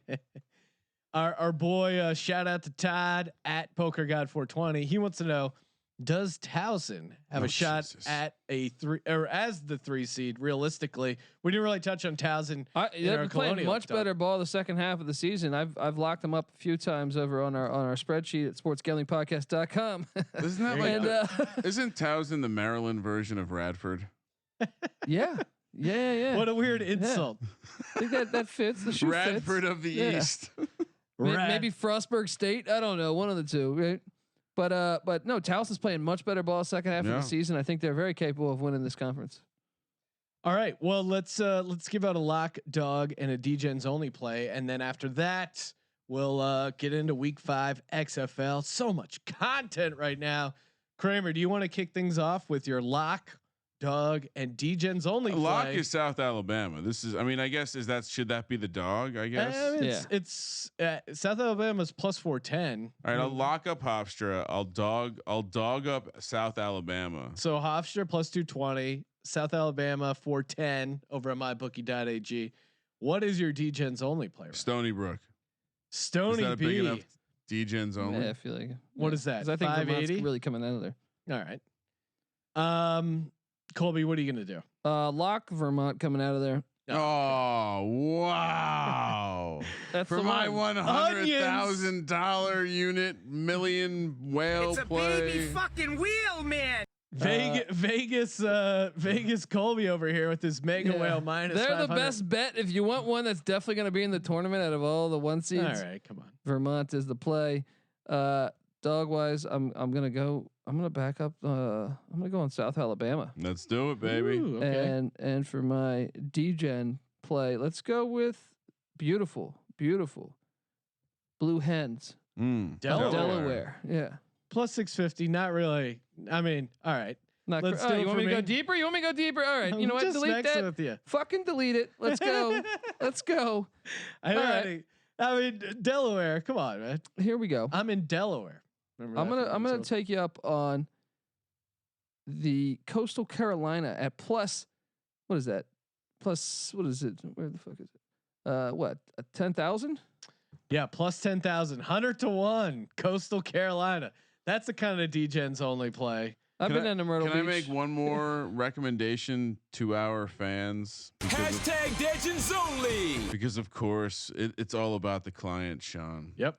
Our boy, shout out to Todd at Poker God 420. He wants to know, does Towson have a shot at a 3 or as the 3 seed? Realistically, we didn't really touch on Towson. They're playing much better ball the second half of the season. I've locked them up a few times over on our spreadsheet at sportsgamblingpodcast.com. Isn't that like isn't Towson the Maryland version of Radford? Yeah. What a weird insult. I think that fits. The shoe Radford fits. of the East. Maybe Frostburg State. I don't know. One of the two, right? But no, Towson's playing much better ball second half of the season. I think they're very capable of winning this conference. All right. Well, let's give out a lock, dog, and a DGens only play, and then after that, we'll get into Week 5 XFL. So much content right now. Kramer, do you want to kick things off with your lock, dog, and DGens only play? Lock is South Alabama. This is, I mean, I guess should that be the dog? I guess it's South Alabama's plus 410. All right, I'll lock up Hofstra. I'll dog up South Alabama. So Hofstra plus 220, South Alabama 410 over at mybookie.ag. What is your DGens only player? Stony Brook. Stony is that B. Big enough DGens only. Yeah, I feel like. What is that? I think 580 really coming out of there. All right. Colby, what are you gonna do? Lock Vermont coming out of there. Oh wow! That's for my $100,000 unit million whale play. Baby fucking wheel, man. Vegas Colby over here with his mega whale minus. They're 500. the best bet if you want one that's definitely going to be in the tournament out of all the 1 seeds. All right, come on. Vermont is the play. Dog wise, I'm gonna back up. I'm gonna go on South Alabama. Let's do it, baby. Ooh, okay. And for my DGen play, let's go with beautiful Blue Hens. Delaware. Yeah. Plus 650. Not really. I mean, all right. Not Let's cr- do oh, it you want for me to go me. deeper? You want me to go deeper? All right. You know what? Just Delete messing that. with you. Fucking delete it. Let's go. Let's go. I mean, Delaware. Come on, man. Here we go. I'm in Delaware. I'm gonna take you up on the Coastal Carolina at plus. What is that? Plus what is it? Where the fuck is it? What 10,000? Yeah, plus 10,000. 100 to 1. Coastal Carolina. That's the kind of DGens only play. I've been in Myrtle Beach. Can I make one more recommendation to our fans? Hashtag DGens only. Because of course it's all about the client, Sean. Yep.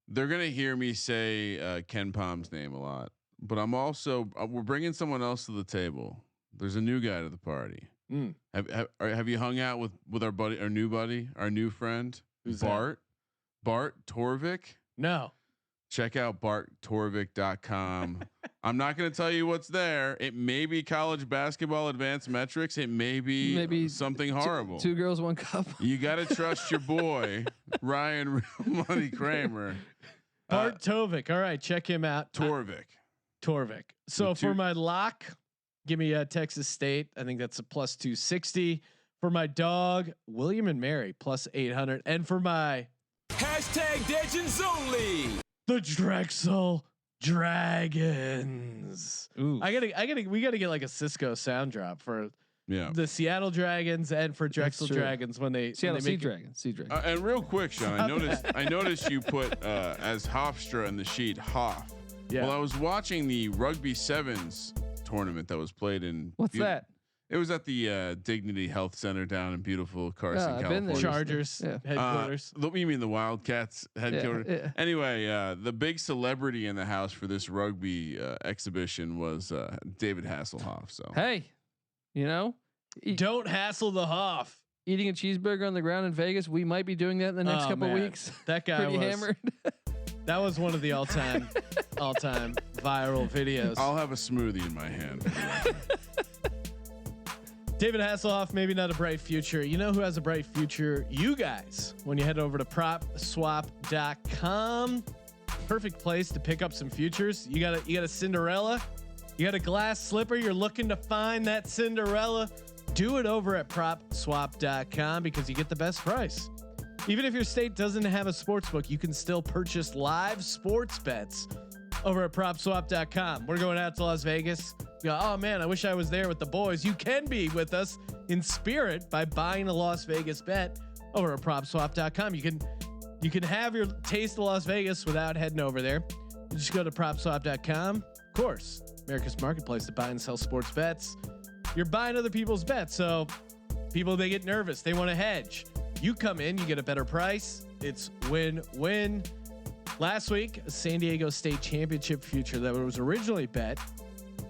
They're gonna hear me say Ken Palm's name a lot, but I'm also we're bringing someone else to the table. There's a new guy to the party. Have you hung out with our new new friend? Who's Bart? That? Bart Torvik? No. Check out barttorvik.com. I'm not going to tell you what's there. It may be college basketball advanced metrics. It may be something horrible. Two girls, one cup. You got to trust your boy, Ryan Real Money Kramer. Bart Torvik. All right, check him out. Torvik. So for my lock, give me Texas State. I think that's a plus 260. For my dog, William and Mary plus 800. And for my Hashtag DGens only. the Drexel Dragons. Ooh. We gotta get like a Cisco sound drop for Yeah. the Seattle Dragons and for Drexel true. Dragons when they Seattle when Sea they make Dragon. Sea Dragon. And real quick, Sean, I noticed you put as Hofstra in the sheet Hoff. Yeah. Well, I was watching the Rugby Sevens tournament that was played in. What's that? It was at the Dignity Health Center down in beautiful Carson, I've been there. California. Chargers headquarters. You mean the Wildcats headquarters? Yeah. Anyway, the big celebrity in the house for this rugby exhibition was David Hasselhoff. So hey, don't hassle the Hoff. Eating a cheeseburger on the ground in Vegas. We might be doing that in the next couple weeks. That guy Pretty was hammered. That was one of the all-time viral videos. I'll have a smoothie in my hand. David Hasselhoff, maybe not a bright future. You know who has a bright future? You guys. When you head over to propswap.com, perfect place to pick up some futures. You got a Cinderella, you got a glass slipper. You're looking to find that Cinderella. Do it over at propswap.com because you get the best price. Even if your state doesn't have a sports book, you can still purchase live sports bets over at propswap.com. We're going out to Las Vegas. You go, oh man, I wish I was there with the boys. You can be with us in spirit by buying a Las Vegas bet over at propswap.com. You can have your taste of Las Vegas without heading over there. You just go to propswap.com. Of course, America's marketplace to buy and sell sports bets. You're buying other people's bets, so people, they get nervous. They want to hedge. You come in, you get a better price. It's win-win. Last week, a San Diego State Championship future that was originally bet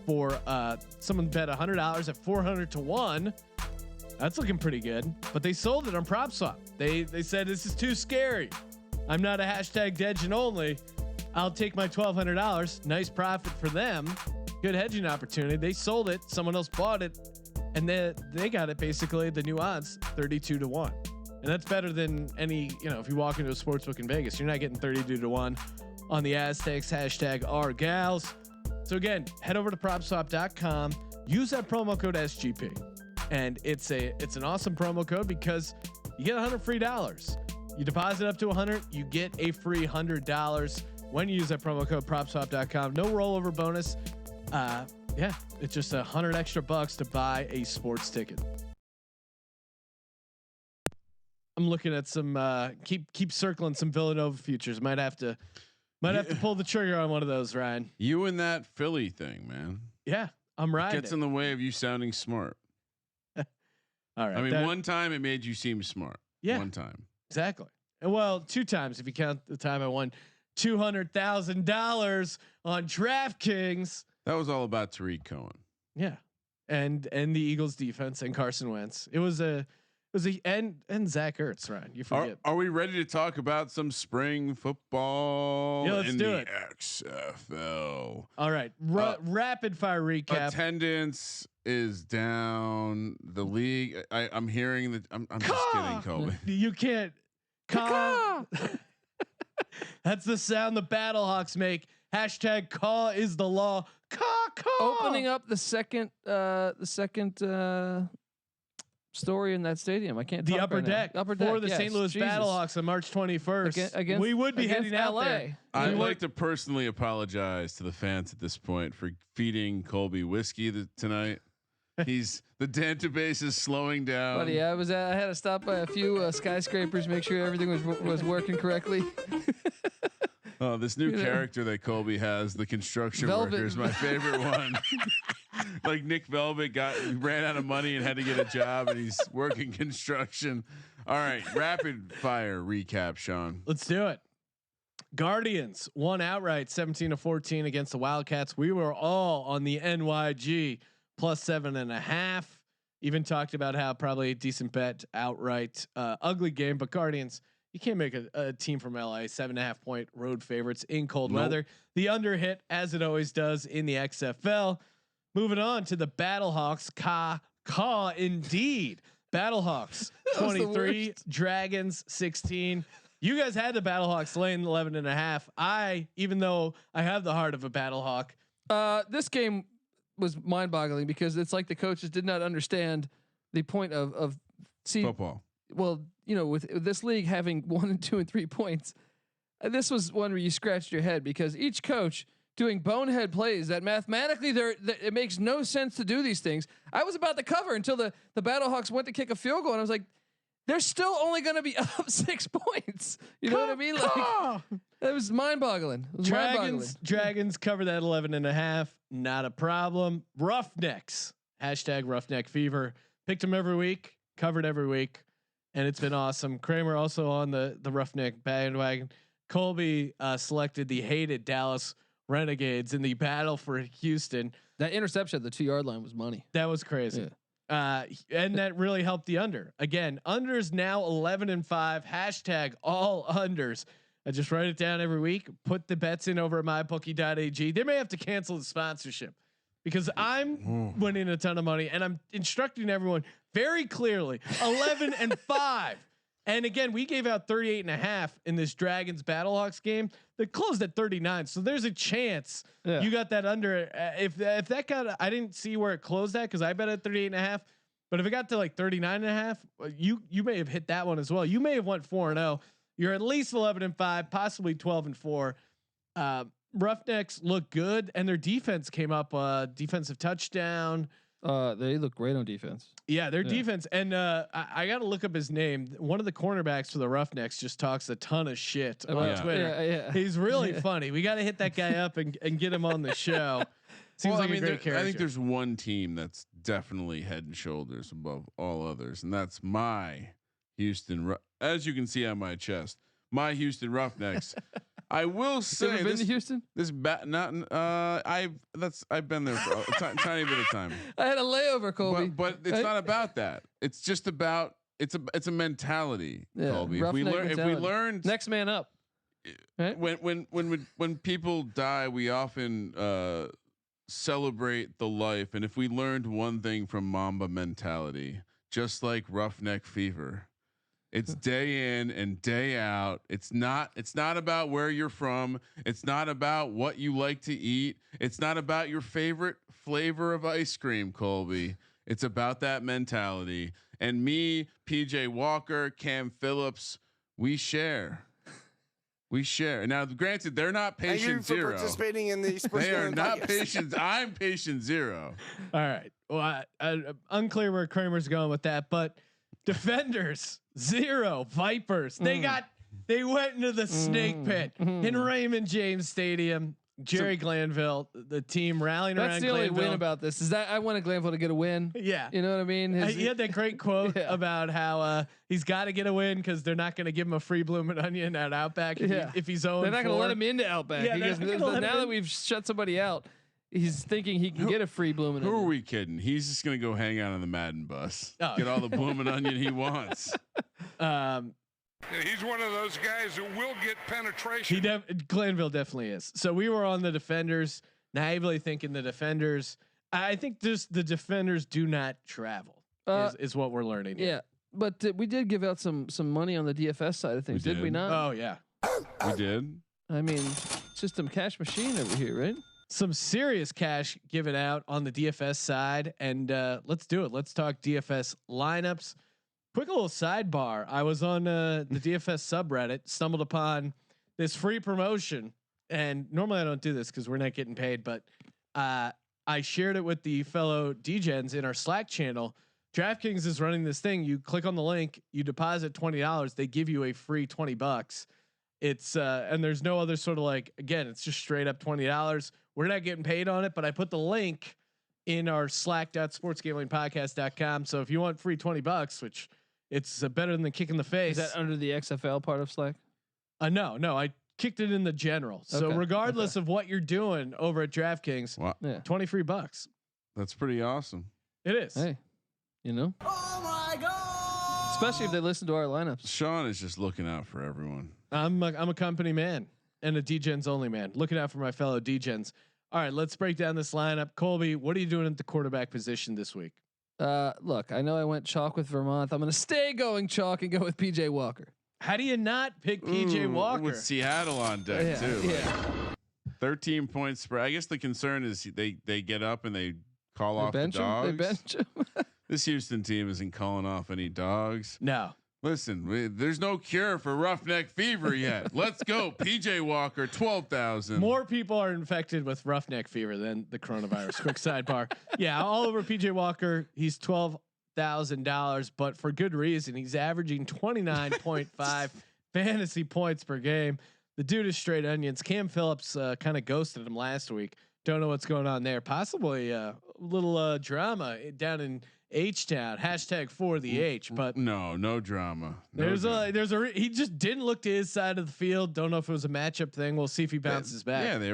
for someone bet $100 at 400 to 1. That's looking pretty good, but they sold it on PropSwap. They said this is too scary. I'm not a #Deadgen only. I'll take my $1,200. Nice profit for them. Good hedging opportunity. They sold it. Someone else bought it, and they got it basically the new odds 32 to 1. And that's better than any, if you walk into a sportsbook in Vegas, you're not getting 32 to 1 on the Aztecs #OurGals. So again, head over to propswap.com, use that promo code SGP. And it's an awesome promo code because you get $100 free. You deposit up to $100, you get a free $100 when you use that promo code propswap.com. No rollover bonus. It's just $100 extra to buy a sports ticket. I'm looking at some keep circling some Villanova futures. Might have to pull the trigger on one of those, Ryan. You and that Philly thing, man. Yeah, I'm riding. It gets in the way of you sounding smart. All right. I mean, one time it made you seem smart. Yeah. One time. Exactly. And well, 2 times if you count the time I won $200,000 on DraftKings. That was all about Tariq Cohen. Yeah, and the Eagles defense and Carson Wentz. It was and Zach Ertz, Ryan. You forget. Are we ready to talk about some spring football? Yeah, let's do it. XFL. All right, rapid fire recap. Attendance is down. The league. I'm hearing that. I'm just kidding, Colby. You can't. That's the sound the Battlehawks make. #Caw is the law. Caw. Opening up the second story in that stadium. I can't. The talk upper right deck. Upper deck for the yes, St. Louis Jesus. Battlehawks on March 21st. We would be heading out LA. there. I'd like to personally apologize to the fans at this point for feeding Colby whiskey tonight. The database is slowing down. Buddy, I had to stop by a few skyscrapers, make sure everything was working correctly. Oh, this new character that Colby has, the construction worker, is my favorite one. Like Nick Velvet ran out of money and had to get a job, and he's working construction. All right, rapid fire recap, Sean. Let's do it. Guardians won outright 17-14 against the Wildcats. We were all on the NYG +7.5. Even talked about how probably a decent bet outright. Ugly game, but Guardians, you can't make a team from LA 7.5 point road favorites in cold weather. The under hit as it always does in the XFL. Moving on to the Battlehawks. Caw indeed. Battlehawks 23, Dragons 16. You guys had the Battlehawks laying 11.5. Even though I have the heart of a Battlehawk. This game was mind-boggling because it's like the coaches did not understand the point of football. Well, with this league having 1 and 2 and 3 points, this was one where you scratched your head because each coach doing bonehead plays that mathematically it makes no sense to do these things. I was about to cover until the Battlehawks went to kick a field goal, and I was like, they're still only going to be up 6 points. You know what I mean? Like that was mind-boggling. Dragons cover that 11.5. Not a problem. Roughnecks. #Roughneck Fever. Picked them every week. Covered every week. And it's been awesome. Kramer also on the Roughneck bandwagon. Colby selected the hated Dallas Renegades in the battle for Houston. That interception at the 2-yard line was money. That was crazy. Yeah. And that really helped the under. Again, unders now 11-5. #all unders. I just write it down every week. Put the bets in over at mybookie.ag. They may have to cancel the sponsorship because I'm winning a ton of money and I'm instructing everyone very clearly. 11-5. And again, we gave out 38.5 in this Dragons Battlehawks game. They closed at 39, so there's a chance you got that under. If that got, I didn't see where it closed at because I bet at 38.5. But if it got to like 39.5, you may have hit that one as well. You may have went 4-0. You're at least 11-5, possibly 12-4. Roughnecks look good, and their defense came up. Defensive touchdown. They look great on defense. Yeah, their defense. And I got to look up his name. One of the cornerbacks for the Roughnecks just talks a ton of shit on Twitter. Yeah. He's really funny. We got to hit that guy up and get him on the show. Seems like a great character. I think there's one team that's definitely head and shoulders above all others, and that's my Houston. As you can see on my chest, my Houston Roughnecks. I will say, you ever been to Houston? I've been there for a tiny bit of time. I had a layover, Colby. But it's not about that. It's just about it's a mentality, Colby. If we learn next man up. Right? When people die, we often celebrate the life, and if we learned one thing from Mamba mentality, just like Roughneck Fever. It's day in and day out. It's not about where you're from. It's not about what you like to eat. It's not about your favorite flavor of ice cream, Colby. It's about that mentality. And me, PJ Walker, Cam Phillips, we share. Now, granted, they're not patient zero. Participating in the sports. They are not patient. I'm patient zero. All right. Well, unclear where Kramer's going with that, but defenders 0, Vipers. They went into the snake pit in Raymond James Stadium. Jerry Glanville, the team rallying around. That's the only win about this is that I wanted Glanville to get a win. Yeah, you know what I mean. He had that great quote about how he's got to get a win because they're not going to give him a free blooming onion at Outback if he's 0-4. They're not going to let him into Outback. Yeah, he goes, now that we've shut somebody out, he's thinking he can get a free blooming onion. Who are we kidding? He's just going to go hang out on the Madden bus, get all the blooming onion he wants. He's one of those guys who will get penetration. Glanville definitely is. So we were on the defenders, naively thinking the defenders. I think just the defenders do not travel is what we're learning. Yeah, but we did give out some money on the DFS side of things, did we not? Oh yeah, we did. I mean, system cash machine over here, right? Some serious cash given out on the DFS side, and let's do it. Let's talk DFS lineups. Quick little sidebar. I was on the DFS subreddit, stumbled upon this free promotion, and normally I don't do this because we're not getting paid, but I shared it with the fellow DGens in our Slack channel. DraftKings is running this thing. You click on the link, you deposit $20, they give you a free $20. It's and there's no other sort of like, again, it's just straight up $20. We're not getting paid on it, but I put the link in our slack.sportsgamblingpodcast.com. So if you want free $20, which it's better than the kick in the face. Is that under the XFL part of Slack? No, I kicked it in the general. So regardless of what you're doing over at DraftKings, wow. $20 free. That's pretty awesome. It is. Hey, you know. Oh my God! Especially if they listen to our lineups. Sean is just looking out for everyone. I'm a company man and a DGens only man, looking out for my fellow DGens. All right, let's break down this lineup. Colby, what are you doing at the quarterback position this week? Look, I know I went chalk with Vermont. I'm going to stay going chalk and go with PJ Walker. How do you not pick PJ Walker with Seattle on deck too? Yeah. 13 points spread. I guess the concern is they get up and they call off the dogs. They bench him. This Houston team isn't calling off any dogs. No. Listen, there's no cure for roughneck fever yet. Let's go, PJ Walker, 12,000. More people are infected with roughneck fever than the coronavirus. Quick sidebar. Yeah, all over PJ Walker. He's 12,000 $4,000, but for good reason. He's averaging 29.5 fantasy points per game. The dude is straight onions. Cam Phillips kind of ghosted him last week. Don't know what's going on there. Possibly a little drama down in H-Town. Hashtag for the H. But no drama. He just didn't look to his side of the field. Don't know if it was a matchup thing. We'll see if he bounces back. Yeah, they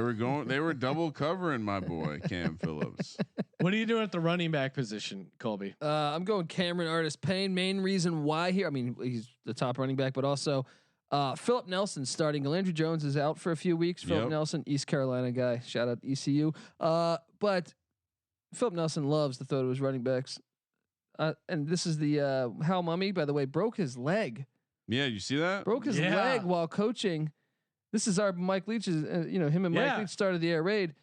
were double covering my boy Cam Phillips. What are you doing at the running back position, Colby? I'm going Cameron Artis-Payne. Main reason why here, I mean, he's the top running back, but also Philip Nelson starting. Landry Jones is out for a few weeks. Philip Nelson, East Carolina guy. Shout out to ECU. But Philip Nelson loves to throw to his running backs. And this is the Hal Mummy, by the way, broke his leg. Yeah, you see that? Broke his leg while coaching. This is our Mike Leach's. Him and Mike Leach started the air raid.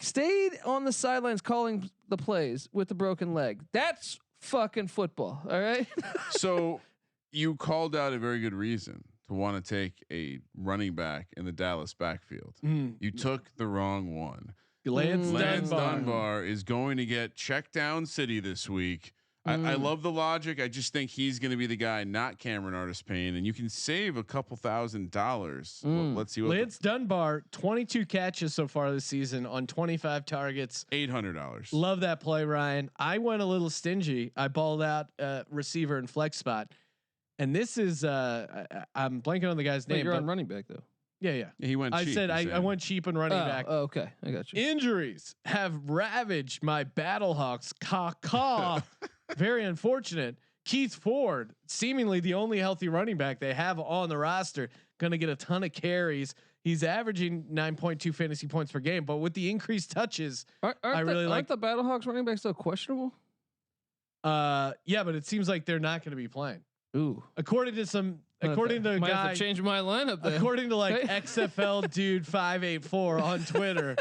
Stayed on the sidelines calling the plays with the broken leg. That's fucking football. All right. So you called out a very good reason to want to take a running back in the Dallas backfield. You took the wrong one. Lance Dunbar is going to get check down city this week. I love the logic. I just think he's going to be the guy, not Cameron Artis-Payne, and you can save a couple $1,000s. Well, let's see what Lance Dunbar, 22 catches so far this season on 25 targets, $800. Love that play, Ryan. I went a little stingy. I balled out receiver and flex spot, and this is I'm blanking on the guy's name. You're on running back though. Yeah. He went. I cheap, said I went cheap on running back. Oh, okay, I got you. Injuries have ravaged my Battlehawks. Very unfortunate. Keith Ford, seemingly the only healthy running back they have on the roster, going to get a ton of carries. He's averaging 9.2 fantasy points per game, but with the increased touches, aren't the Battlehawks running backs still questionable? Yeah, but it seems like they're not going to be playing. Ooh, according to a guy, have to change my lineup. Then. According to XFL dude 584 on Twitter,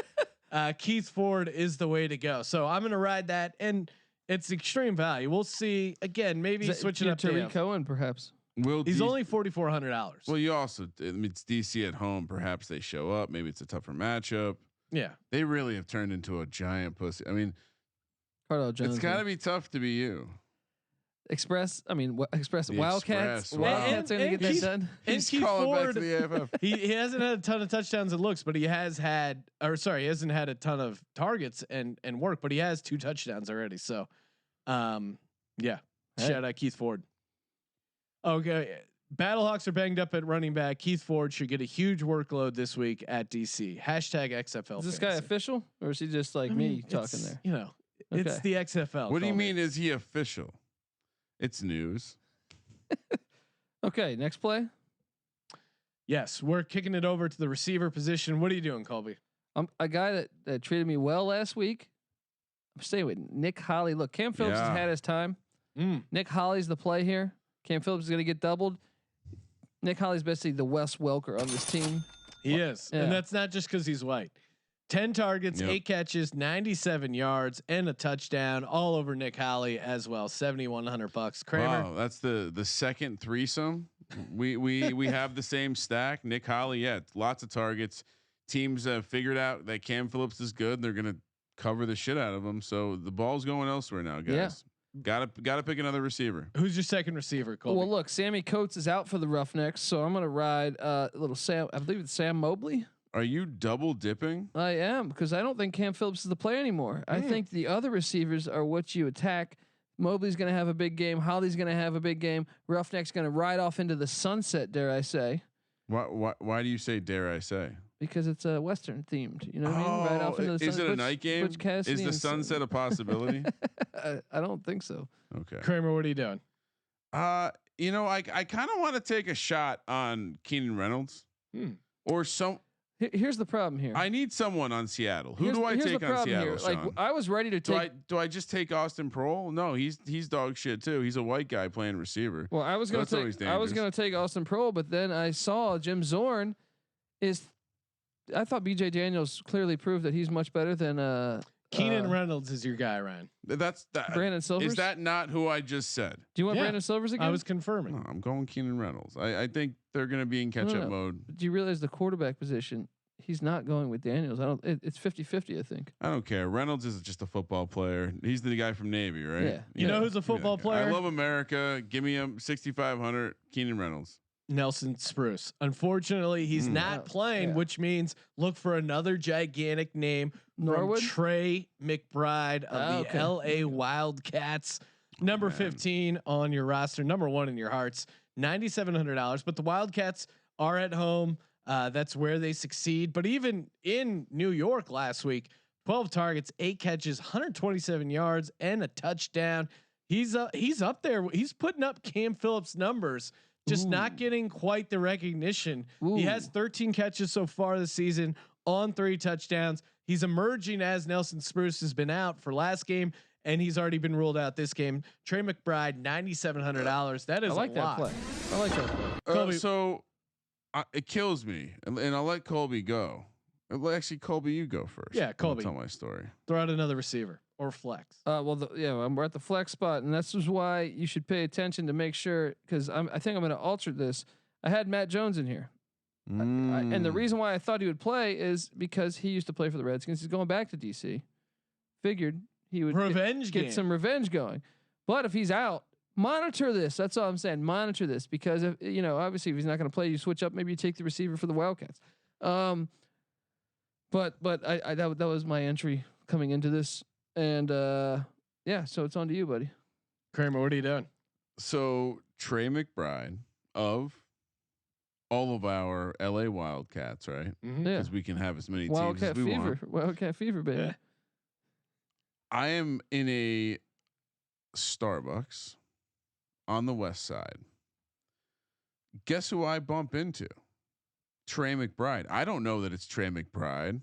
Keith Ford is the way to go. So I'm going to ride that, and it's extreme value. We'll see again. Maybe switching up to Tariq Cohen, perhaps. He's only $4,400. Well, you also, it's DC at home. Perhaps they show up. Maybe it's a tougher matchup. Yeah, they really have turned into a giant pussy. I mean, Cardell Jones. It's got to be tough to be you. Express. Wildcats. Wildcats are gonna get that done. He's calling back to the AFF. He hasn't had a ton of touchdowns and looks, but he hasn't had a ton of targets and work, but he has 2 touchdowns already. So, shout out Keith Ford. Okay, Battlehawks are banged up at running back. Keith Ford should get a huge workload this week at DC. Hashtag XFL. Is this guy official, or is he just like me talking there? It's the XFL. What do you mean? Is he official? It's news. Okay, next play. Yes, we're kicking it over to the receiver position. What are you doing, Colby? I'm a guy that treated me well last week. I'm staying with Nick Holley. Look, Cam Phillips has had his time. Nick Holley's the play here. Cam Phillips is going to get doubled. Nick Holley's basically the Wes Welker on this team. He is, and that's not just because he's white. 10 targets, 8 catches, 97 yards, and a touchdown, all over Nick Holley as well. $7,100. Kramer. Wow, that's the second threesome. We have the same stack. Nick Holley, lots of targets. Teams have figured out that Cam Phillips is good. They're gonna cover the shit out of him. So the ball's going elsewhere now, guys. Gotta pick another receiver. Who's your second receiver, Colby? Well, look, Sammy Coates is out for the Roughnecks, so I'm gonna ride little Sam. I believe it's Sam Mobley. Are you double dipping? I am, because I don't think Cam Phillips is the player anymore. I think the other receivers are what you attack. Mobley's going to have a big game. Holly's going to have a big game. Roughneck's going to ride off into the sunset, dare I say. Why do you say dare I say? Because it's a Western themed. You know what I mean? Ride off into the sunset. Is it a night game? Is the sunset a possibility? I don't think so. Okay. Kramer, what are you doing? I kind of want to take a shot on Keenan Reynolds or some. Here's the problem here. I need someone on Seattle. Who do I take on Seattle? Like I was ready to take. Do I just take Austin Proehl? No, he's dog shit too. He's a white guy playing receiver. Well, I was gonna take Austin Proehl, but then I saw Jim Zorn is. I thought BJ Daniels clearly proved that he's much better than Keenan Reynolds is your guy, Ryan. That's Brandon Silvers. Is that not who I just said? Do you want Brandon Silvers again? I was confirming. No, I'm going Keenan Reynolds. I think they're going to be in catch-up mode. Do you realize the quarterback position he's not going with Daniels. It's 50-50, I think. I don't care. Reynolds is just a football player. He's the guy from Navy, right? Yeah. You know who's a football player? I love America. Give me him 6,500. Keenan Reynolds. Nelson Spruce. Unfortunately, he's not playing, which means look for another gigantic name Norwood? from Trey McBride of the LA Wildcats. Number 15 on your roster, number 1 in your hearts, $9,700. But the Wildcats are at home. That's where they succeed. But even in New York last week, 12 targets, 8 catches, 127 yards, and a touchdown. He's up there. He's putting up Cam Phillips numbers. Just not getting quite the recognition. He has 13 catches so far this season on 3 touchdowns. He's emerging as Nelson Spruce has been out for last game, and he's already been ruled out this game. Trey McBride, $9,700. That is I like a that lot. play. I like that play. So it kills me, and I'll let Colby go. Actually, Colby, you go first. Yeah, Colby. I'll tell my story. Throw out another receiver or flex. We're at the flex spot, and this is why you should pay attention to make sure, because I think I'm going to alter this. I had Matt Jones in here, and the reason why I thought he would play is because he used to play for the Redskins. He's going back to DC. Figured he would get some revenge going, but if he's out, monitor this. That's all I'm saying. Monitor this, because if obviously if he's not going to play, you switch up. Maybe you take the receiver for the Wildcats. But that was my entry coming into this, and so it's on to you, buddy. Kramer, what are you doing? So Trey McBride of all of our LA Wildcats, right? Because we can have as many teams as we want. Wildcat fever, baby. Yeah. I am in a Starbucks on the west side. Guess who I bump into? Trey McBride. I don't know that it's Trey McBride,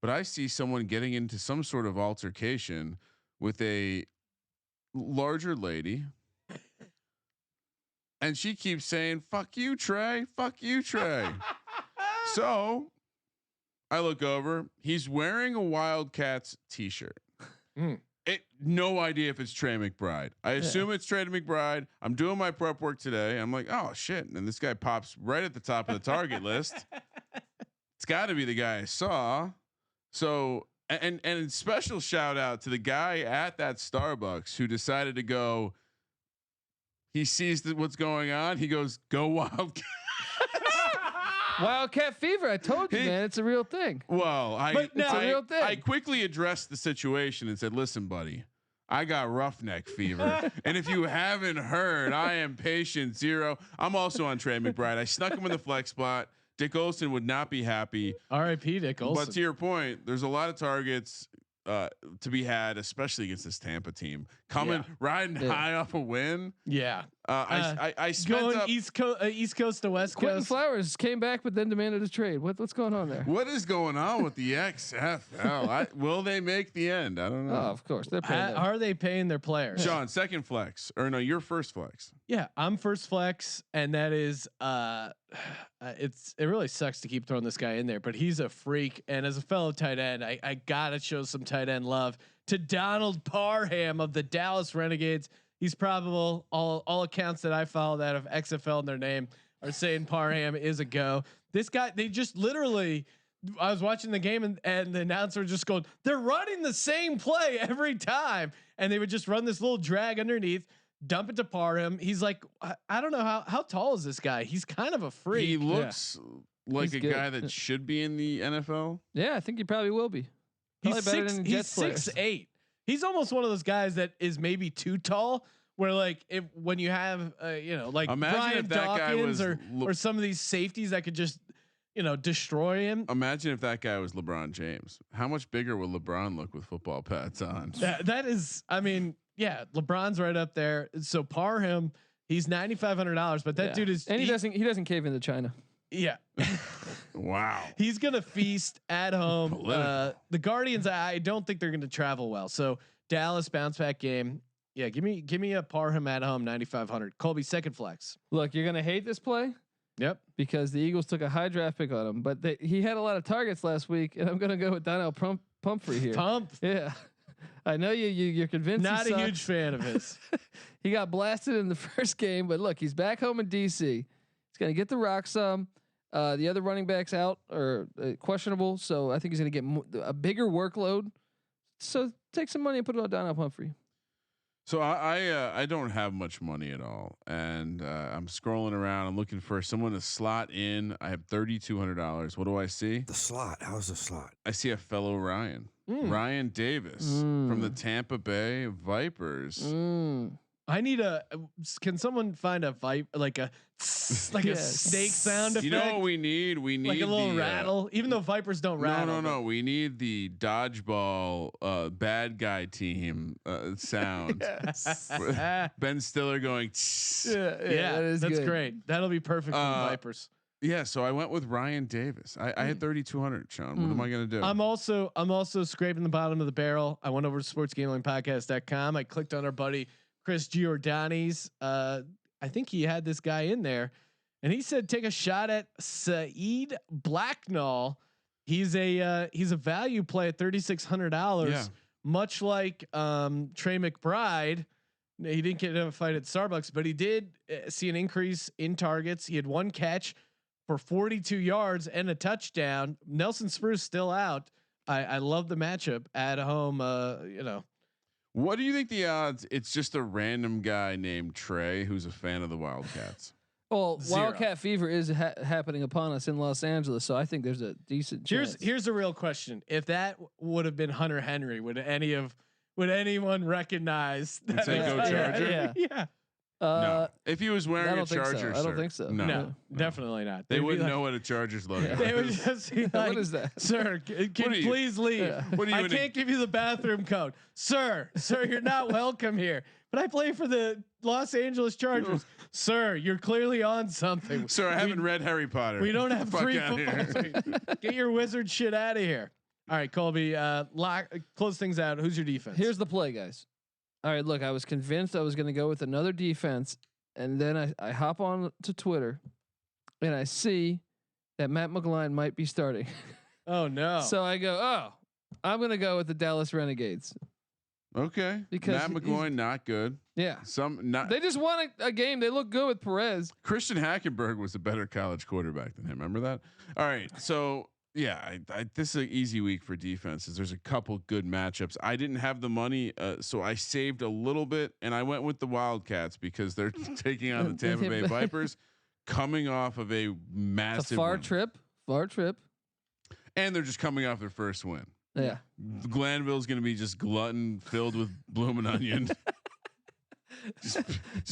but I see someone getting into some sort of altercation with a larger lady, and she keeps saying, "Fuck you, Trey. Fuck you, Trey." So I look over. He's wearing a Wildcats t-shirt. No idea if it's Trey McBride. I assume it's Trey McBride. I'm doing my prep work today. I'm like, oh shit. And this guy pops right at the top of the target list. It's gotta be the guy I saw. So, and special shout out to the guy at that Starbucks who decided to go, he sees what's going on. He goes, "Go Wildcat." Wildcat fever. I told you, man. It's a real thing. Well, it's a real thing. I quickly addressed the situation and said, "Listen, buddy, I got roughneck fever, and if you haven't heard, I am patient zero. I'm also on Trey McBride. I snuck him in the flex spot. Dick Olson would not be happy. R.I.P. Dick Olson. But to your point, there's a lot of targets to be had, especially against this Tampa team riding high off a win. Yeah. I spent going up, East Coast to West Quentin Coast. Flowers came back, but then demanded a trade. What's going on there? What is going on with the XFL? Will they make the end? I don't know. Oh, of course. They're paying Are they paying their players? Sean, second flex, or no, your first flex. Yeah, I'm first flex, and that is it really sucks to keep throwing this guy in there, but he's a freak. And as a fellow tight end, I gotta show some tight end love to Donald Parham of the Dallas Renegades. He's probable. All accounts that I follow that have XFL in their name are saying Parham is a go. This guy, they just literally. I was watching the game and the announcer was just going, "They're running the same play every time," and they would just run this little drag underneath, dump it to Parham. He's like, I don't know how tall is this guy? He's kind of a freak. He looks like He's a good. guy that should be in the NFL. Yeah, I think he probably will be. Probably better than Jets players. 6'8". He's almost one of those guys that is maybe too tall. Where like when you have like Imagine Brian if that guy Dawkins was or some of these safeties that could just destroy him. Imagine if that guy was LeBron James. How much bigger will LeBron look with football pads on? That is, I mean, yeah, LeBron's right up there. So Parham, he's $9,500, but that dude is, and he doesn't cave into China. Yeah. Wow. He's gonna feast at home. The Guardians, I don't think they're gonna travel well. So Dallas bounce back game. Yeah, give me a Parham at home, 9,500. Colby, second flex. Look, you're gonna hate this play. Yep. Because the Eagles took a high draft pick on him, but he had a lot of targets last week, and I'm gonna go with Donnell Pumphrey here. Pump. Yeah. I know you're convinced. Not a huge fan of his. He got blasted in the first game, but look, he's back home in DC. He's gonna get the rock some. The other running backs out are questionable, so I think he's going to get a bigger workload. So take some money and put it all down up Humphrey. So I don't have much money at all, and I'm scrolling around. I'm looking for someone to slot in. I have $3,200. What do I see? The slot. How's the slot? I see a fellow Ryan Davis from the Tampa Bay Vipers. I need can someone find a a snake sound effect? You know what we need? We need like a little rattle. Even though Vipers don't rattle. No. We need the dodgeball bad guy team sound. Ben Stiller going. Yeah, that's great. That'll be perfect for the Vipers. Yeah, so I went with Ryan Davis. I had 3,200. Sean, what am I gonna do? I'm also scraping the bottom of the barrel. I went over to sportsgamblingpodcast.com. I clicked on our buddy Chris Giordani's. I think he had this guy in there, and he said take a shot at Saeed Blacknall. He's a value play at $3,600. Yeah. Much like Trey McBride. He didn't get a fight at Starbucks, but he did see an increase in targets. He had one catch for 42 yards and a touchdown. Nelson Spruce still out. I love the matchup at home. What do you think the odds? It's just a random guy named Trey who's a fan of the Wildcats. Well, Wildcat fever is happening upon us in Los Angeles, so I think there's a decent chance. Here's a real question: if that would have been Hunter Henry, would anyone recognize that? Say go Charger? Yeah. No. If he was wearing a Charger, I don't think so. No, definitely not. They wouldn't know what a Chargers logo is. They would just be like, what is that? Sir, can you please leave? Yeah. What are you I can't give you the bathroom code. Sir, you're not welcome here. But I play for the Los Angeles Chargers. Sir, you're clearly on something. Sir, I haven't read Harry Potter. We don't have Fuck 3 out football here. teams. Get your wizard shit out of here. All right, Colby, close things out. Who's your defense? Here's the play, guys. All right, look, I was convinced I was going to go with another defense, and then I hop on to Twitter, and I see that Matt McGline might be starting. Oh no! So I go, I'm going to go with the Dallas Renegades. Okay, because Matt McGloin not good. Yeah, They just won a game. They look good with Perez. Christian Hackenberg was a better college quarterback than him. Remember that? All right, so. Yeah, this is an easy week for defenses. There's a couple good matchups. I didn't have the money, so I saved a little bit, and I went with the Wildcats because they're taking on the Tampa Bay Vipers, coming off of a massive it's a far trip, and they're just coming off their first win. Yeah, Glanville's going to be just glutton filled with bloomin' onion. just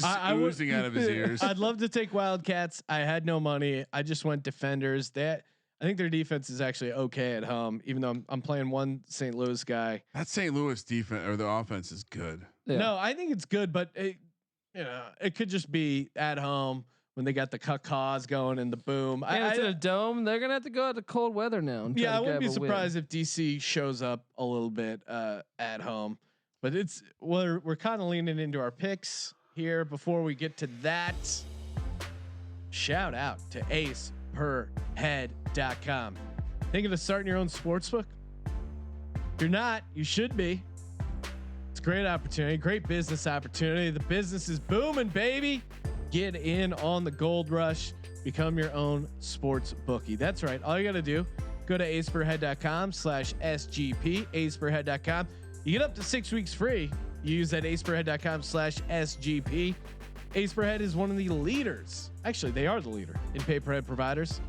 oozing out of his ears. I'd love to take Wildcats. I had no money. I just went defenders. I think their defense is actually okay at home, even though I'm playing one St. Louis guy. That St. Louis defense or the offense is good. Yeah. No, I think it's good, but it could just be at home when they got the caws going and the boom. It's in a dome. They're gonna have to go out to cold weather now. Yeah, I wouldn't be surprised if DC shows up a little bit at home, but we're kind of leaning into our picks here. Before we get to that, shout out to aceperhead.com. Thinking of starting your own sportsbook? If you're not, you should be. It's a great opportunity, great business opportunity. The business is booming, baby. Get in on the gold rush. Become your own sports bookie. That's right. All you got to do, go to aceperhead.com/SGP, aceperhead.com. You get up to 6 weeks free. You use that aceperhead.com/SGP. Aceperhead is one of the leaders. Actually, they are the leader in pay-per-head providers.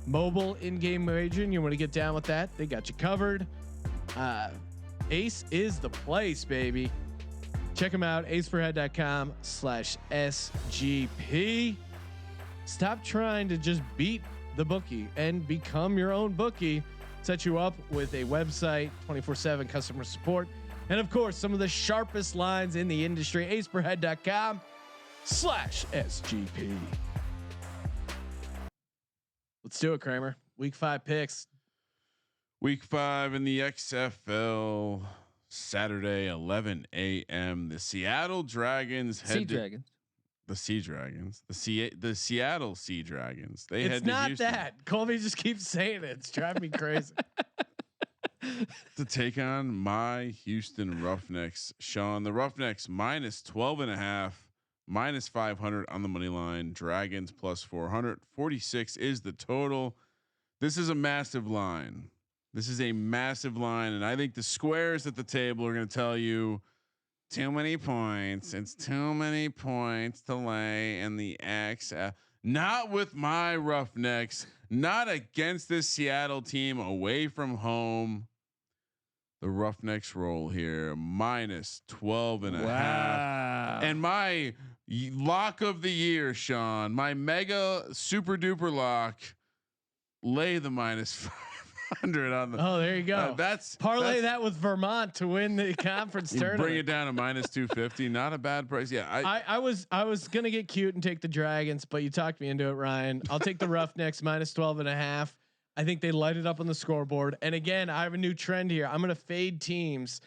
Mobile in-game wagering. You want to get down with that? They got you covered. Ace is the place, baby. Check them out. aceperhead.com/SGP. Stop trying to just beat the bookie and become your own bookie. Set you up with a website, 24/7 customer support, and of course, some of the sharpest lines in the industry. aceperhead.com/SGP. Let's do it, Kramer. Week 5 picks. Week 5 in the XFL, Saturday, 11 a.m. The Seattle Dragons head the Seattle Sea Dragons. They head to Houston. It's not that. Colby just keeps saying it. It's driving me crazy. To take on my Houston Roughnecks. Sean, the Roughnecks -12.5, minus 500 on the money line. Dragons plus 400. 46 is the total. This is a massive line. This is a massive line, and I think the squares at the table are going to tell you too many points. It's too many points to lay in the X. Not with my Roughnecks. Not against this Seattle team away from home. The Roughnecks roll here minus 12 and a half. And my lock of the year, Sean, my mega super duper lock, lay the minus 500 on the. Oh, there you go. That's parlay that with Vermont to win the conference tournament. Bring it down to minus 250. Not a bad price. Yeah, I was gonna get cute and take the Dragons, but you talked me into it, Ryan. I'll take the Roughnecks minus 12 and a half. I think they light it up on the scoreboard. And again, I have a new trend here. I'm gonna fade teams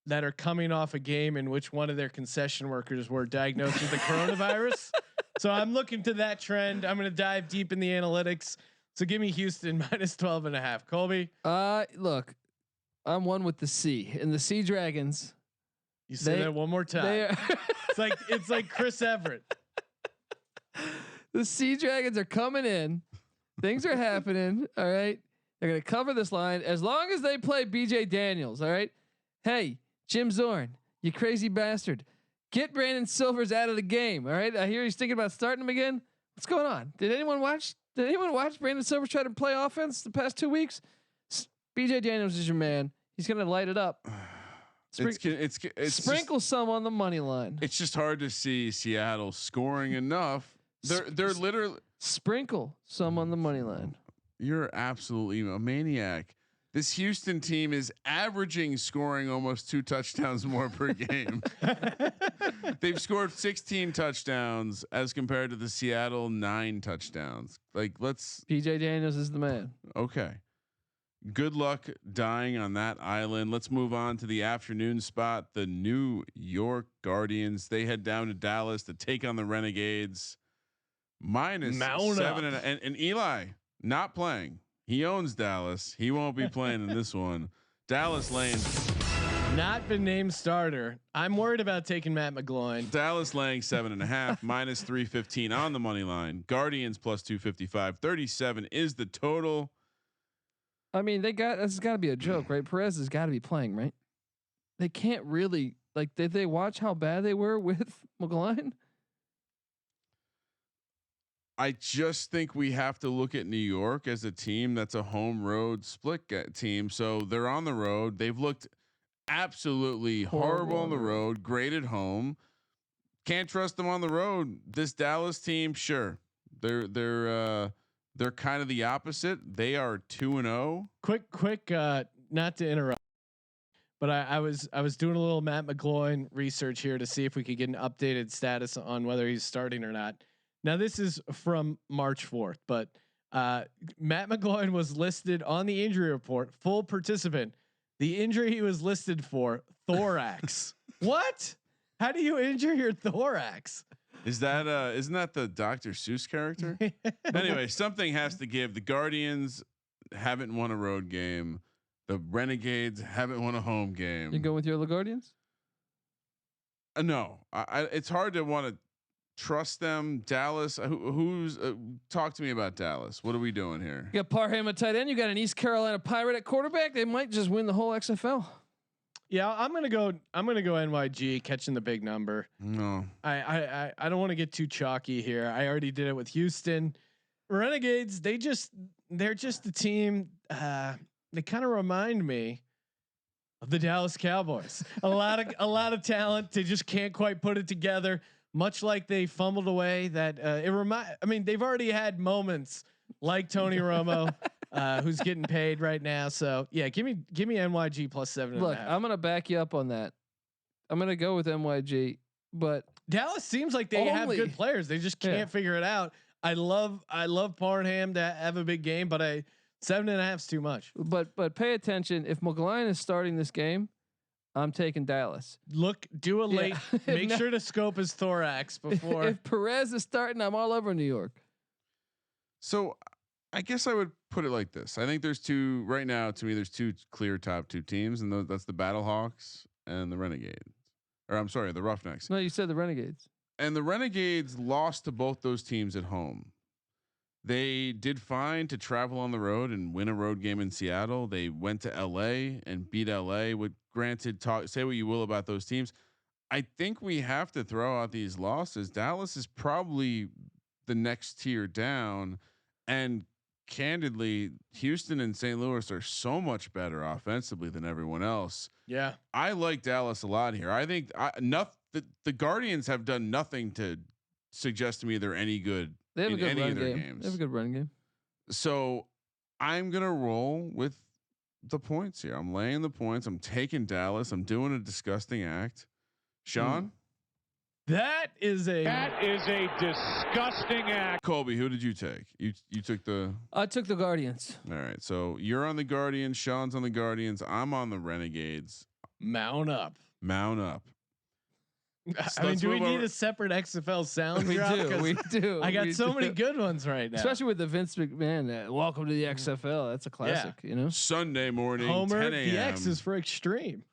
that are coming off a game in which one of their concession workers were diagnosed with the coronavirus. So I'm looking to that trend. I'm gonna dive deep in the analytics. So give me Houston minus 12 and a half. Colby. Look, I'm one with the C and the Sea Dragons. You say that one more time. It's like Chris Everett. The Sea Dragons are coming in. Things are happening. All right. They're going to cover this line as long as they play BJ Daniels. All right. Hey, Jim Zorn, you crazy bastard. Get Brandon Silvers out of the game. All right. I hear he's thinking about starting him again. What's going on? Did anyone watch Brandon Silvers try to play offense the past 2 weeks? BJ Daniels is your man. He's going to light it up. It's sprinkle just, some on the money line. It's just hard to see Seattle scoring enough. They're literally sprinkle some on the money line. You're absolutely a maniac. This Houston team is averaging scoring almost 2 touchdowns more per game. They've scored 16 touchdowns as compared to the Seattle 9 touchdowns. PJ Daniels is the man. Okay. Good luck dying on that island. Let's move on to the afternoon spot. The New York Guardians. They head down to Dallas to take on the Renegades. Minus 7 and Eli not playing. He owns Dallas. He won't be playing in this one. Dallas laying. Not been named starter. I'm worried about taking Matt McGloin. Dallas laying 7.5 minus 315 on the money line. Guardians plus 255. 37 is the total. I mean, this has got to be a joke, right? Perez has got to be playing, right? They can't really Did they watch how bad they were with McGloin? I just think we have to look at New York as a team that's a home road split team. So they're on the road. They've looked absolutely horrible on the road. Great at home. Can't trust them on the road. This Dallas team, sure, they're kind of the opposite. They are 2-0. Quick, not to interrupt, but I was doing a little Matt McGloin research here to see if we could get an updated status on whether he's starting or not. Now this is from March 4th, but Matt McGloin was listed on the injury report, full participant. The injury he was listed for, thorax. What? How do you injure your thorax? Is that isn't that the Dr. Seuss character? Anyway, something has to give. The Guardians haven't won a road game. The Renegades haven't won a home game. You go with your Guardians? No, it's hard to want to trust them. Dallas, who's talk to me about Dallas. What are we doing here? You got Parham at tight end. You got an East Carolina Pirate at quarterback. They might just win the whole XFL. Yeah, I'm gonna go NYG catching the big number. No, I don't want to get too chalky here. I already did it with Houston. Renegades, they're just a team. They kind of remind me of the Dallas Cowboys. A lot of talent. They just can't quite put it together. Much like they fumbled away that they've already had moments like Tony Romo, who's getting paid right now. So yeah, give me NYG plus 7.5. Look, I'm gonna back you up on that. I'm gonna go with NYG, but Dallas seems like they have good players. They just can't figure it out. I love Parham to have a big game, but 7.5 is too much. But pay attention. If McGloin is starting this game, I'm taking Dallas. Do a late. Make sure to scope his thorax before. If Perez is starting, I'm all over New York. So I guess I would put it like this. I think there's two right now. To me, there's two clear top 2 teams, and that's the Battlehawks and the Renegades. Or I'm sorry, the Roughnecks. No, you said the Renegades. And the Renegades lost to both those teams at home. They did fine to travel on the road and win a road game in Seattle. They went to LA and beat LA. With granted, say what you will about those teams. I think we have to throw out these losses. Dallas is probably the next tier down, and candidly, Houston and St. Louis are so much better offensively than everyone else. Yeah, I like Dallas a lot here. I think the Guardians have done nothing to suggest to me they're any good. They have in a good any run of their game. games. They have a good run game. So I'm gonna roll with the points here. I'm laying the points. I'm taking Dallas. I'm doing a disgusting act. Sean, that is a disgusting act. Colby, who did you take? You took the. I took the Guardians. All right, so you're on the Guardians. Sean's on the Guardians. I'm on the Renegades. mount up. Mount up. I mean, do we need a separate XFL sound? We drop? do. We do. I got we so do. many good ones right now. Especially with the Vince McMahon. Welcome to the XFL. That's a classic. You know. Sunday morning, Homer, 10 a.m. the X is for extreme.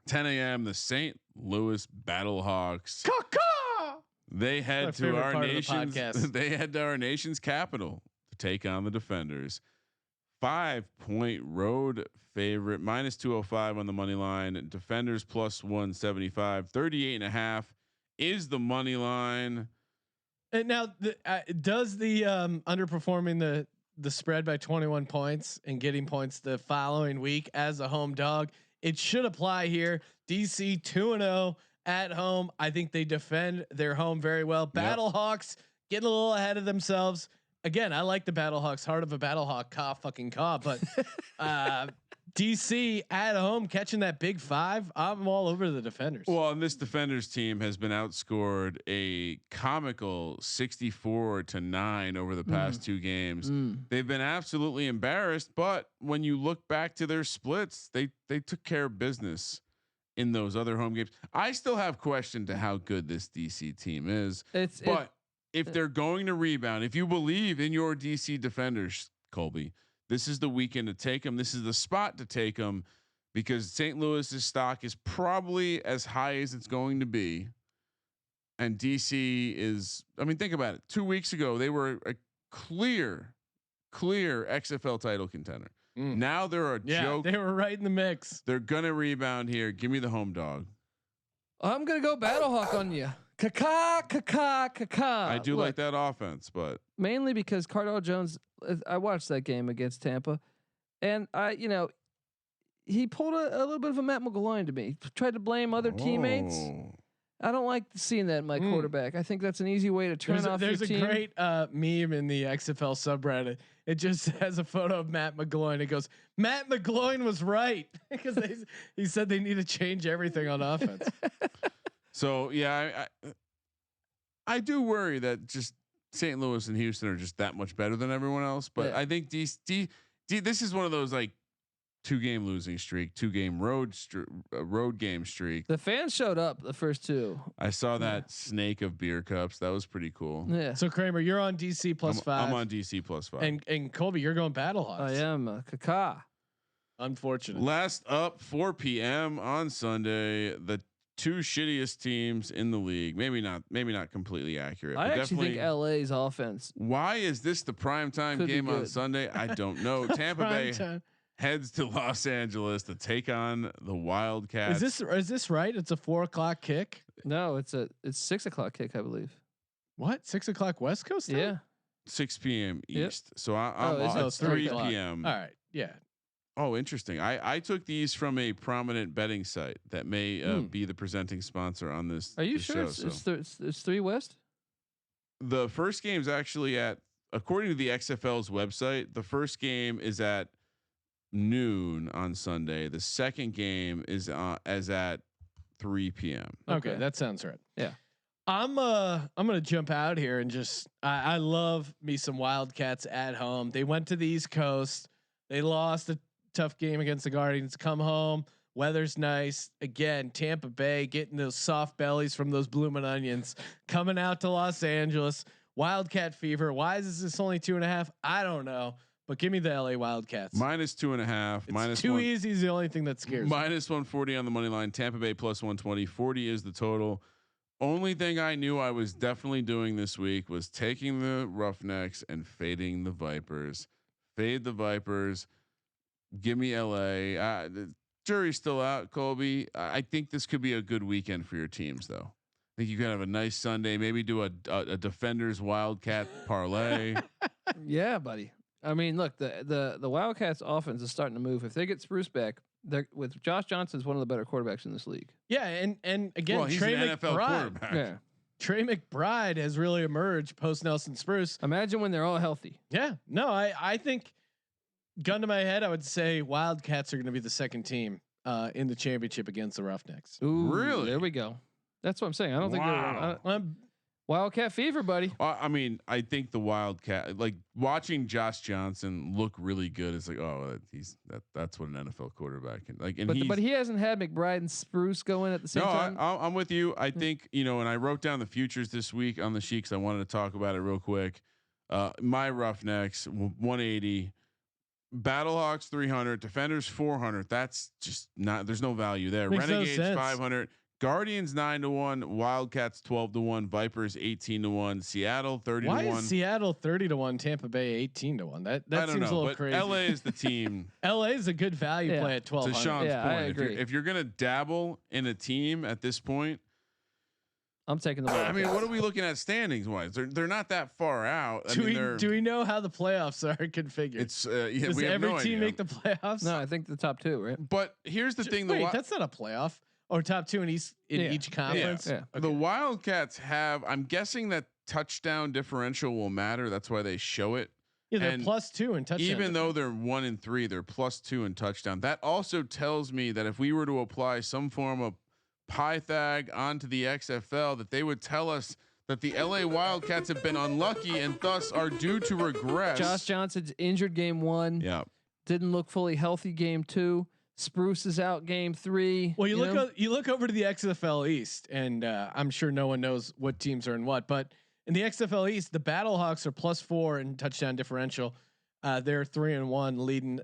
10 a.m. The St. Louis Battlehawks. Caw-caw! They head My to favorite our part of the nation's. podcast. They head to our nation's capital to take on the Defenders. 5-point road favorite, -205 on the money line. Defenders +175. 38.5 is the money line. And now, does the underperforming the spread by 21 points and getting points the following week as a home dog? It should apply here. DC 2-0 at home. I think they defend their home very well. Battlehawks getting a little ahead of themselves. Again, I like the Battlehawks. Heart of a Battlehawk, caw. But DC at home catching that big 5. I'm all over the Defenders. Well, and this Defenders team has been outscored a comical 64-9 over the past 2 games. They've been absolutely embarrassed, but when you look back to their splits, they took care of business in those other home games. I still have question to how good this DC team is. If they're going to rebound, if you believe in your DC Defenders, Colby, this is the weekend to take them. This is the spot to take them, because St. Louis's stock is probably as high as it's going to be. And DC is, I mean, think about it. 2 weeks ago, they were a clear XFL title contender. Now they're a joke. They were right in the mix. They're going to rebound here. Give me the home dog. I'm going to go Battlehawk on you. Caca. I do like that offense, but mainly because Cardell Jones, I watched that game against Tampa, and he pulled a little bit of a Matt McGloin to me. Tried to blame other teammates. I don't like seeing that in my quarterback. I think that's an easy way to turn off your team. There's a great meme in the XFL subreddit. It just has a photo of Matt McGloin. It goes, Matt McGloin was right, because he said they need to change everything on offense. So yeah, I do worry that just St. Louis and Houston are just that much better than everyone else. But I think this is one of those like 2-game losing streak, 2-game road game streak. The fans showed up the first 2. I saw that snake of beer cups. That was pretty cool. Yeah. So Kramer, you're on DC +5. I'm on DC +5. And Colby, you're going Battlehawks. I am Caca. Unfortunate. Last up, 4 p.m. on Sunday. The 2 shittiest teams in the league. Maybe not completely accurate. I but actually think LA's offense. Why is this the primetime game on Sunday? I don't know. Tampa Bay heads to Los Angeles to take on the Wildcats. Is this right? It's a 4:00 kick. No, it's 6:00 kick, I believe. What? 6:00 West Coast time? Yeah. 6 p.m. Yep. East. So it's 3 p.m. All right. Yeah. Oh, interesting. I took these from a prominent betting site that may be the presenting sponsor on this. Are you sure it's 3 West? The first game is actually according to the XFL's website, the first game is at noon on Sunday. The second game is at 3 p.m. Okay, that sounds right. Yeah. I'm gonna jump out here and just I love me some Wildcats at home. They went to the East Coast. They lost a tough game against the Guardians. Come home. Weather's nice. Again, Tampa Bay getting those soft bellies from those blooming onions. Coming out to Los Angeles. Wildcat fever. Why is this only 2.5? I don't know. But give me the LA Wildcats. -2.5. It's minus too easy is the only thing that scares me. -140 on the money line. Tampa Bay +120. 40 is the total. Only thing I knew I was definitely doing this week was taking the Roughnecks and fading the Vipers. Fade the Vipers. Give me LA. The jury's still out, Colby. I think this could be a good weekend for your teams, though. I think you can have a nice Sunday. Maybe do a Defenders Wildcat parlay. Yeah, buddy. I mean, look, the Wildcats offense is starting to move. If they get Spruce back, they're with Josh Johnson's one of the better quarterbacks in this league. Yeah, and again, He's Trey an NFL McBride. quarterback. Yeah. Trey McBride has really emerged post Nelson Spruce. Imagine when they're all healthy. Yeah, no, I think, gun to my head, I would say Wildcats are going to be the second team in the championship against the Roughnecks. Ooh, Really? There we go. That's what I'm saying. I don't think they're Wildcat fever, buddy. I mean, I think the Wildcat, like watching Josh Johnson look really good. It's like, oh, that's what an NFL quarterback can like. And But he hasn't had McBride and Spruce going at the same time. I'm with you. I think and I wrote down the futures this week on the sheet because I wanted to talk about it real quick. My Roughnecks 180, Battlehawks 300, Defenders 400. That's just not. There's no value there. Makes Renegades no sense. 500. Guardians 9-1, Wildcats 12-1, Vipers 18-1, Seattle 30-1. Why is Seattle 30-1, Tampa Bay 18-1? That I don't seems know, a little but crazy. LA is the team. LA is a good value play at To 1200. Sean's Yeah, I point, agree. if you're gonna dabble in a team at this point, I'm taking the. I mean, what are we looking at standings wise? They're not that far out. Do we know how the playoffs are configured? It's Does we have every no team idea. make the playoffs? No, I think the top two, right? But here's the thing: Wait, that's not a playoff. Or top two in each conference. Yeah. The Wildcats have. I'm guessing that touchdown differential will matter. That's why they show it. Yeah, they're And +2 in touchdown. Even though they're 1 and 3, they're +2 in touchdown. That also tells me that if we were to apply some form of Pythag onto the XFL, that they would tell us that the LA Wildcats have been unlucky and thus are due to regress. Josh Johnson's injured game 1. Yeah. Didn't look fully healthy game 2. Spruce is out game 3. Well, you look over to the XFL East, and I'm sure no one knows what teams are in what, but in the XFL East, the Battlehawks are +4 in touchdown differential. They're 3-1,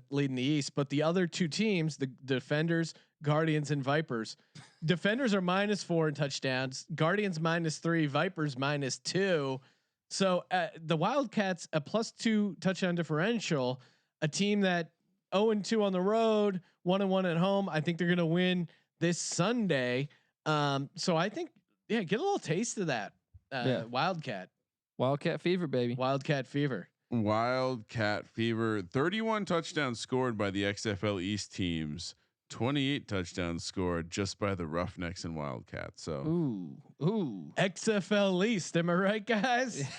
leading the East. But the other two teams, the Defenders, Guardians, and Vipers, Defenders are -4 in touchdowns. Guardians -3, Vipers -2. So the Wildcats a +2 touchdown differential. A team that 0-2 on the road, 1-1 at home. I think they're going to win this Sunday. So I think, get a little taste of that. Wildcat fever, baby. Wildcat fever. Wildcat fever. 31 touchdowns scored by the XFL East teams. 28 touchdowns scored just by the Roughnecks and Wildcats. So ooh, XFL East. Am I right, guys?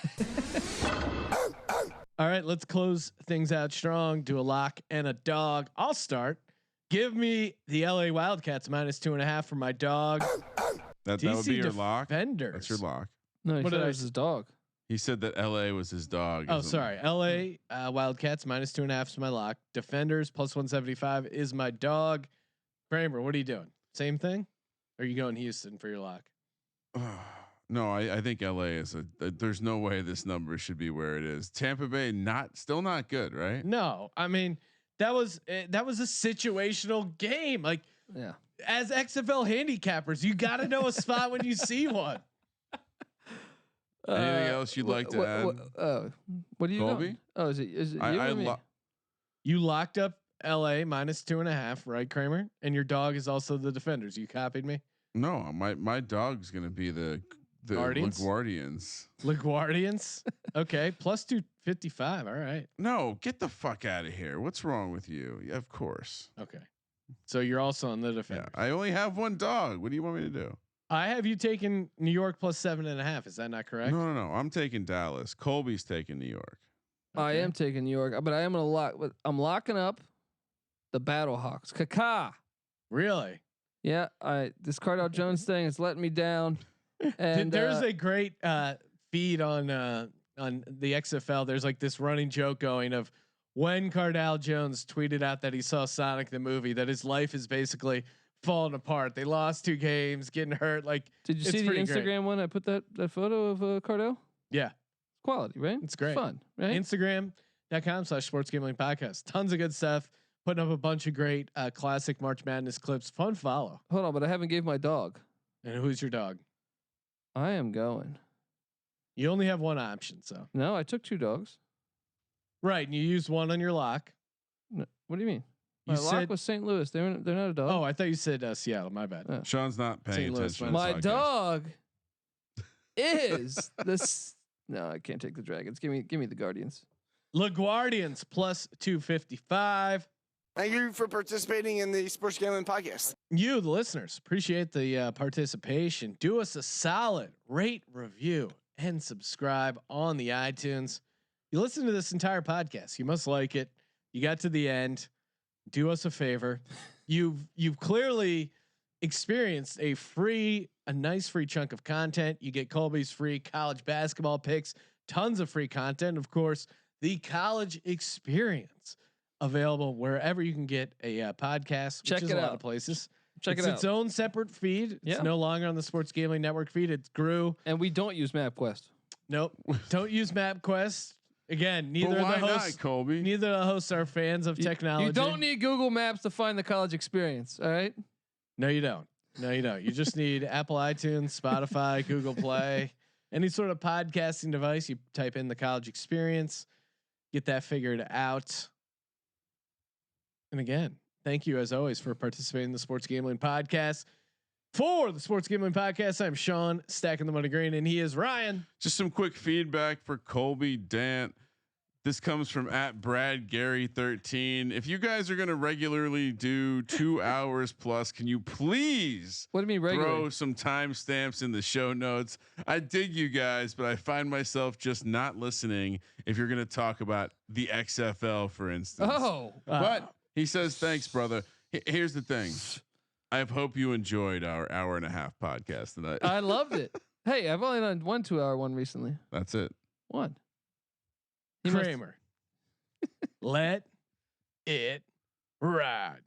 All right, let's close things out strong. Do a lock and a dog. I'll start. Give me the LA Wildcats -2.5 for my dog. that would be your lock. Defenders. That's your lock. No, he What said did it I was his dog. He said that LA was his dog. Oh, sorry. LA Wildcats -2.5 is my lock. Defenders +175 is my dog. Kramer, what are you doing? Same thing? Or are you going Houston for your lock? No, I think LA is there's no way this number should be where it is. Tampa Bay still not good, right? No, I mean that was a situational game. Like, as XFL handicappers, you got to know a spot when you see one. Anything else you'd like to add? What do you Colby? know? Oh, is it you or me? You locked up LA -2.5, right, Kramer? And your dog is also the Defenders. You copied me? No, my dog's gonna be the Guardians? LaGuardians. Okay, +255. All right. No, get the fuck out of here. What's wrong with you? Yeah, of course. Okay. So you're also on the Yeah, Defenders. I only have one dog. What do you want me to do? I have you taking New York +7.5. Is that not correct? No. I'm taking Dallas. Colby's taking New York. I am taking New York, but I am gonna lock. I'm locking up the Battlehawks. Kaka. Really? Yeah, this Cardell Jones thing is letting me down. And there's a great feed on the XFL. There's like this running joke going of when Cardell Jones tweeted out that he saw Sonic the movie, that his life is basically falling apart. They lost 2 games, getting hurt. Like, did you see the Instagram one? I put that photo of Cardell. Yeah, quality, right? It's great. Fun, right? Instagram.com/sportsgamblingpodcast. Tons of good stuff. Putting up a bunch of great classic March Madness clips. Fun follow. Hold on, but I haven't gave my dog. And who's your dog? I am going. You only have one option, so No, I took 2 dogs. right. And you used one on your lock. No, what do you mean? You My lock said was St. Louis. They're not a dog. Oh, I thought you said Seattle. My bad. Sean's not paying St. Louis, attention. to my this podcast. dog is this. No, I can't take the Dragons. Give me the Guardians. LaGuardians plus 255. Thank you for participating in the Sports Gambling Podcast. You, the listeners, appreciate the participation. Do us a solid, rate, review, and subscribe on the iTunes. You listen to this entire podcast. You must like it. You got to the end. Do us a favor. You've clearly experienced a nice free chunk of content. You get Colby's free college basketball picks, tons of free content. Of course, the college experience available wherever you can get a podcast. Check which is it a lot out. of places. Check it's it out. its own separate feed. Yeah. It's no longer on the Sports Gambling Network feed. It grew. And we don't use MapQuest. Nope. Don't use MapQuest. Again, But neither of why the hosts. not, Colby? Neither of the hosts are fans of technology. You don't need Google Maps to find the college experience. All right. No, you don't. No, you don't. You just need Apple iTunes, Spotify, Google Play, any sort of podcasting device. You type in the college experience, get that figured out. And again, thank you as always for participating in the Sports Gambling Podcast. For the Sports Gambling Podcast, I'm Sean, stacking the money green, and he is Ryan. Just some quick feedback for Colby Dant. This comes from @BradGary13. If you guys are going to regularly do 2 hours plus, can you please What do you mean regular? throw some timestamps in the show notes? I dig you guys, but I find myself just not listening if you're going to talk about the XFL, for instance. Oh, But he says, thanks, brother. Here's the thing. I hope you enjoyed our 1.5 hour podcast tonight. I loved it. Hey, I've only done 1 2-hour one recently. That's it. One. Kramer. Let it ride.